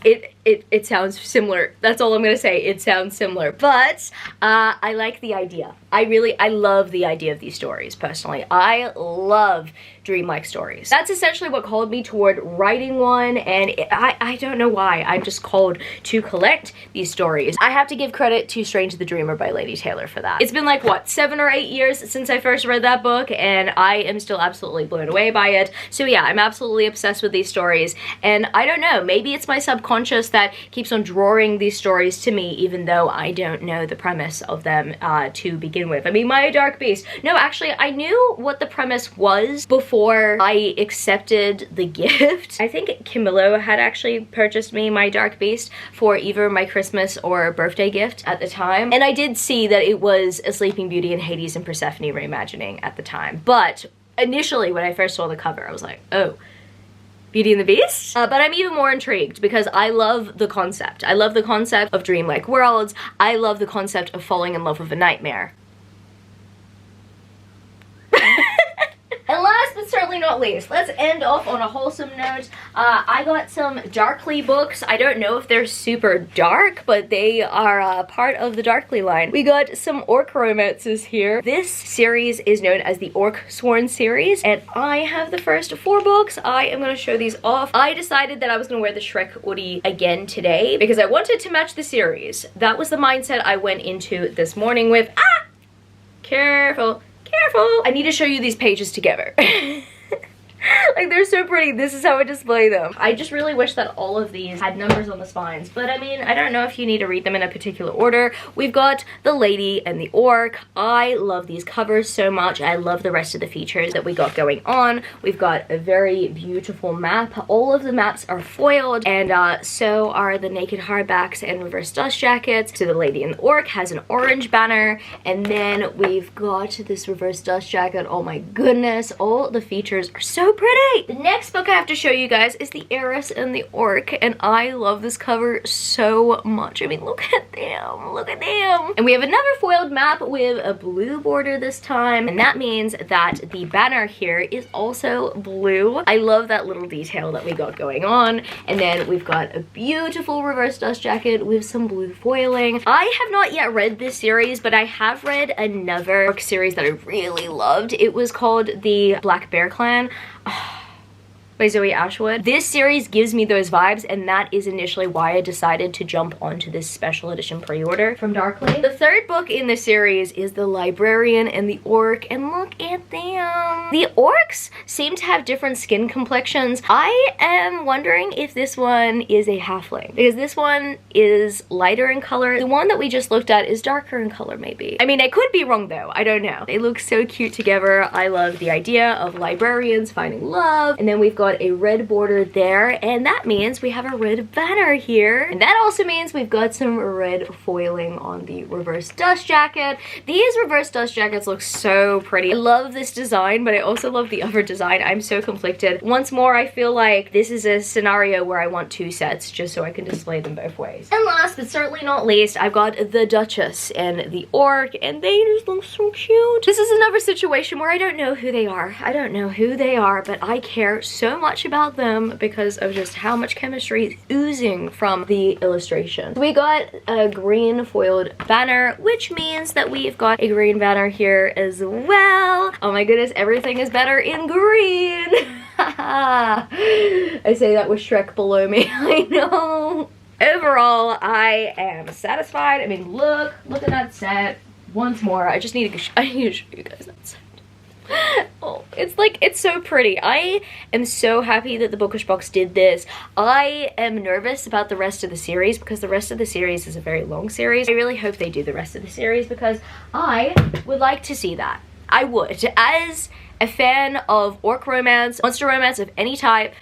it sounds similar. That's all I'm gonna say. It sounds similar, but I like the idea. I love the idea of these stories, personally. I love dreamlike stories. That's essentially what called me toward writing one, and I don't know why. I'm just called to collect these stories. I have to give credit to Strange the Dreamer by Lady Taylor for that. It's been like, what, 7 or 8 years since I first read that book, and I am still absolutely blown away by it. So yeah, I'm absolutely obsessed with these stories, and I don't know, maybe it's my subconscious that keeps on drawing these stories to me, even though I don't know the premise of them to begin with. I mean, My Dark Beast. No, actually, I knew what the premise was before I accepted the gift. I think Camillo had actually purchased me My Dark Beast for either my Christmas or birthday gift at the time. And I did see that it was a Sleeping Beauty and Hades and Persephone reimagining at the time. But initially, when I first saw the cover, I was like, oh, Beauty and the Beast? But I'm even more intrigued because I love the concept. I love the concept of dreamlike worlds. I love the concept of falling in love with a nightmare. And last but certainly not least, let's end off on a wholesome note. I got some Darkly books. I don't know if they're super dark, but they are part of the Darkly line. We got some orc romances here. This series is known as the Orc Sworn series, and I have the first 4 books. I am going to show these off. I decided that I was going to wear the Shrek hoodie again today because I wanted to match the series. That was the mindset I went into this morning with. Ah! Careful. Careful! I need to show you these pages together. Like, they're so pretty. This is how I display them. I just really wish that all of these had numbers on the spines, but I mean, I don't know if you need to read them in a particular order. We've got the lady and the orc. I love these covers so much. I love the rest of the features that we got going on. We've got a very beautiful map. All of the maps are foiled, and so are the naked hardbacks and reverse dust jackets. So the lady and the orc has an orange banner, and then we've got this reverse dust jacket. Oh my goodness, all the features are so pretty. The next book I have to show you guys is The Heiress and the Orc, and I love this cover so much. I mean, look at them, look at them. And we have another foiled map with a blue border this time, and that means that the banner here is also blue. I love that little detail that we got going on. And then we've got a beautiful reverse dust jacket with some blue foiling. I have not yet read this series, but I have read another book series that I really loved. It was called The Black Bear Clan. By Zoe Ashwood. This series gives me those vibes, and that is initially why I decided to jump onto this special edition pre-order from Darkly. The third book in the series is The Librarian and the Orc, and look at them. The orcs seem to have different skin complexions. I am wondering if this one is a halfling, because this one is lighter in color. The one that we just looked at is darker in color, maybe. I mean, I could be wrong though. I don't know. They look so cute together. I love the idea of librarians finding love, and then we've got a red border there, and that means we have a red banner here, and that also means we've got some red foiling on the reverse dust jacket. These reverse dust jackets look so pretty. I love this design, but I also love the other design. I'm so conflicted. Once more, I feel like this is a scenario where I want 2 sets just so I can display them both ways. And last but certainly not least, I've got the Duchess and the Orc, and they just look so cute. This is another situation where I don't know who they are. I don't know who they are, but I care so much about them because of just how much chemistry is oozing from the illustration. We got a green foiled banner, which means that we've got a green banner here as well. Oh my goodness, everything is better in green. I say that with Shrek below me. I know. Overall, I am satisfied. I mean, look at that set. Once more, I need to show you guys that set. Oh, it's so pretty. I am so happy that the Bookish Box did this. I am nervous about the rest of the series because the rest of the series is a very long series. I really hope they do the rest of the series because I would like to see that. I would. As a fan of orc romance, monster romance of any type,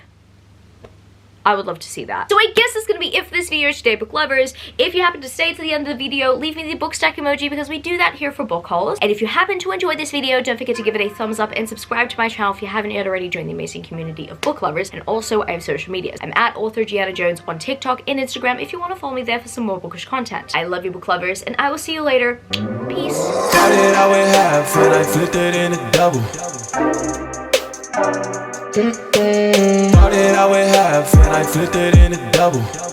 I would love to see that. So I guess that's gonna be it for this video today, book lovers. If you happen to stay to the end of the video, leave me the book stack emoji because we do that here for book hauls. And if you happen to enjoy this video, don't forget to give it a thumbs up and subscribe to my channel if you haven't yet already. Join the amazing community of book lovers. And also, I have social medias. I'm at author Gianna Jones on TikTok and Instagram if you want to follow me there for some more bookish content. I love you, book lovers, and I will see you later. Peace.
Started out with half and I flipped it into double. Started out with half and I flipped it into double.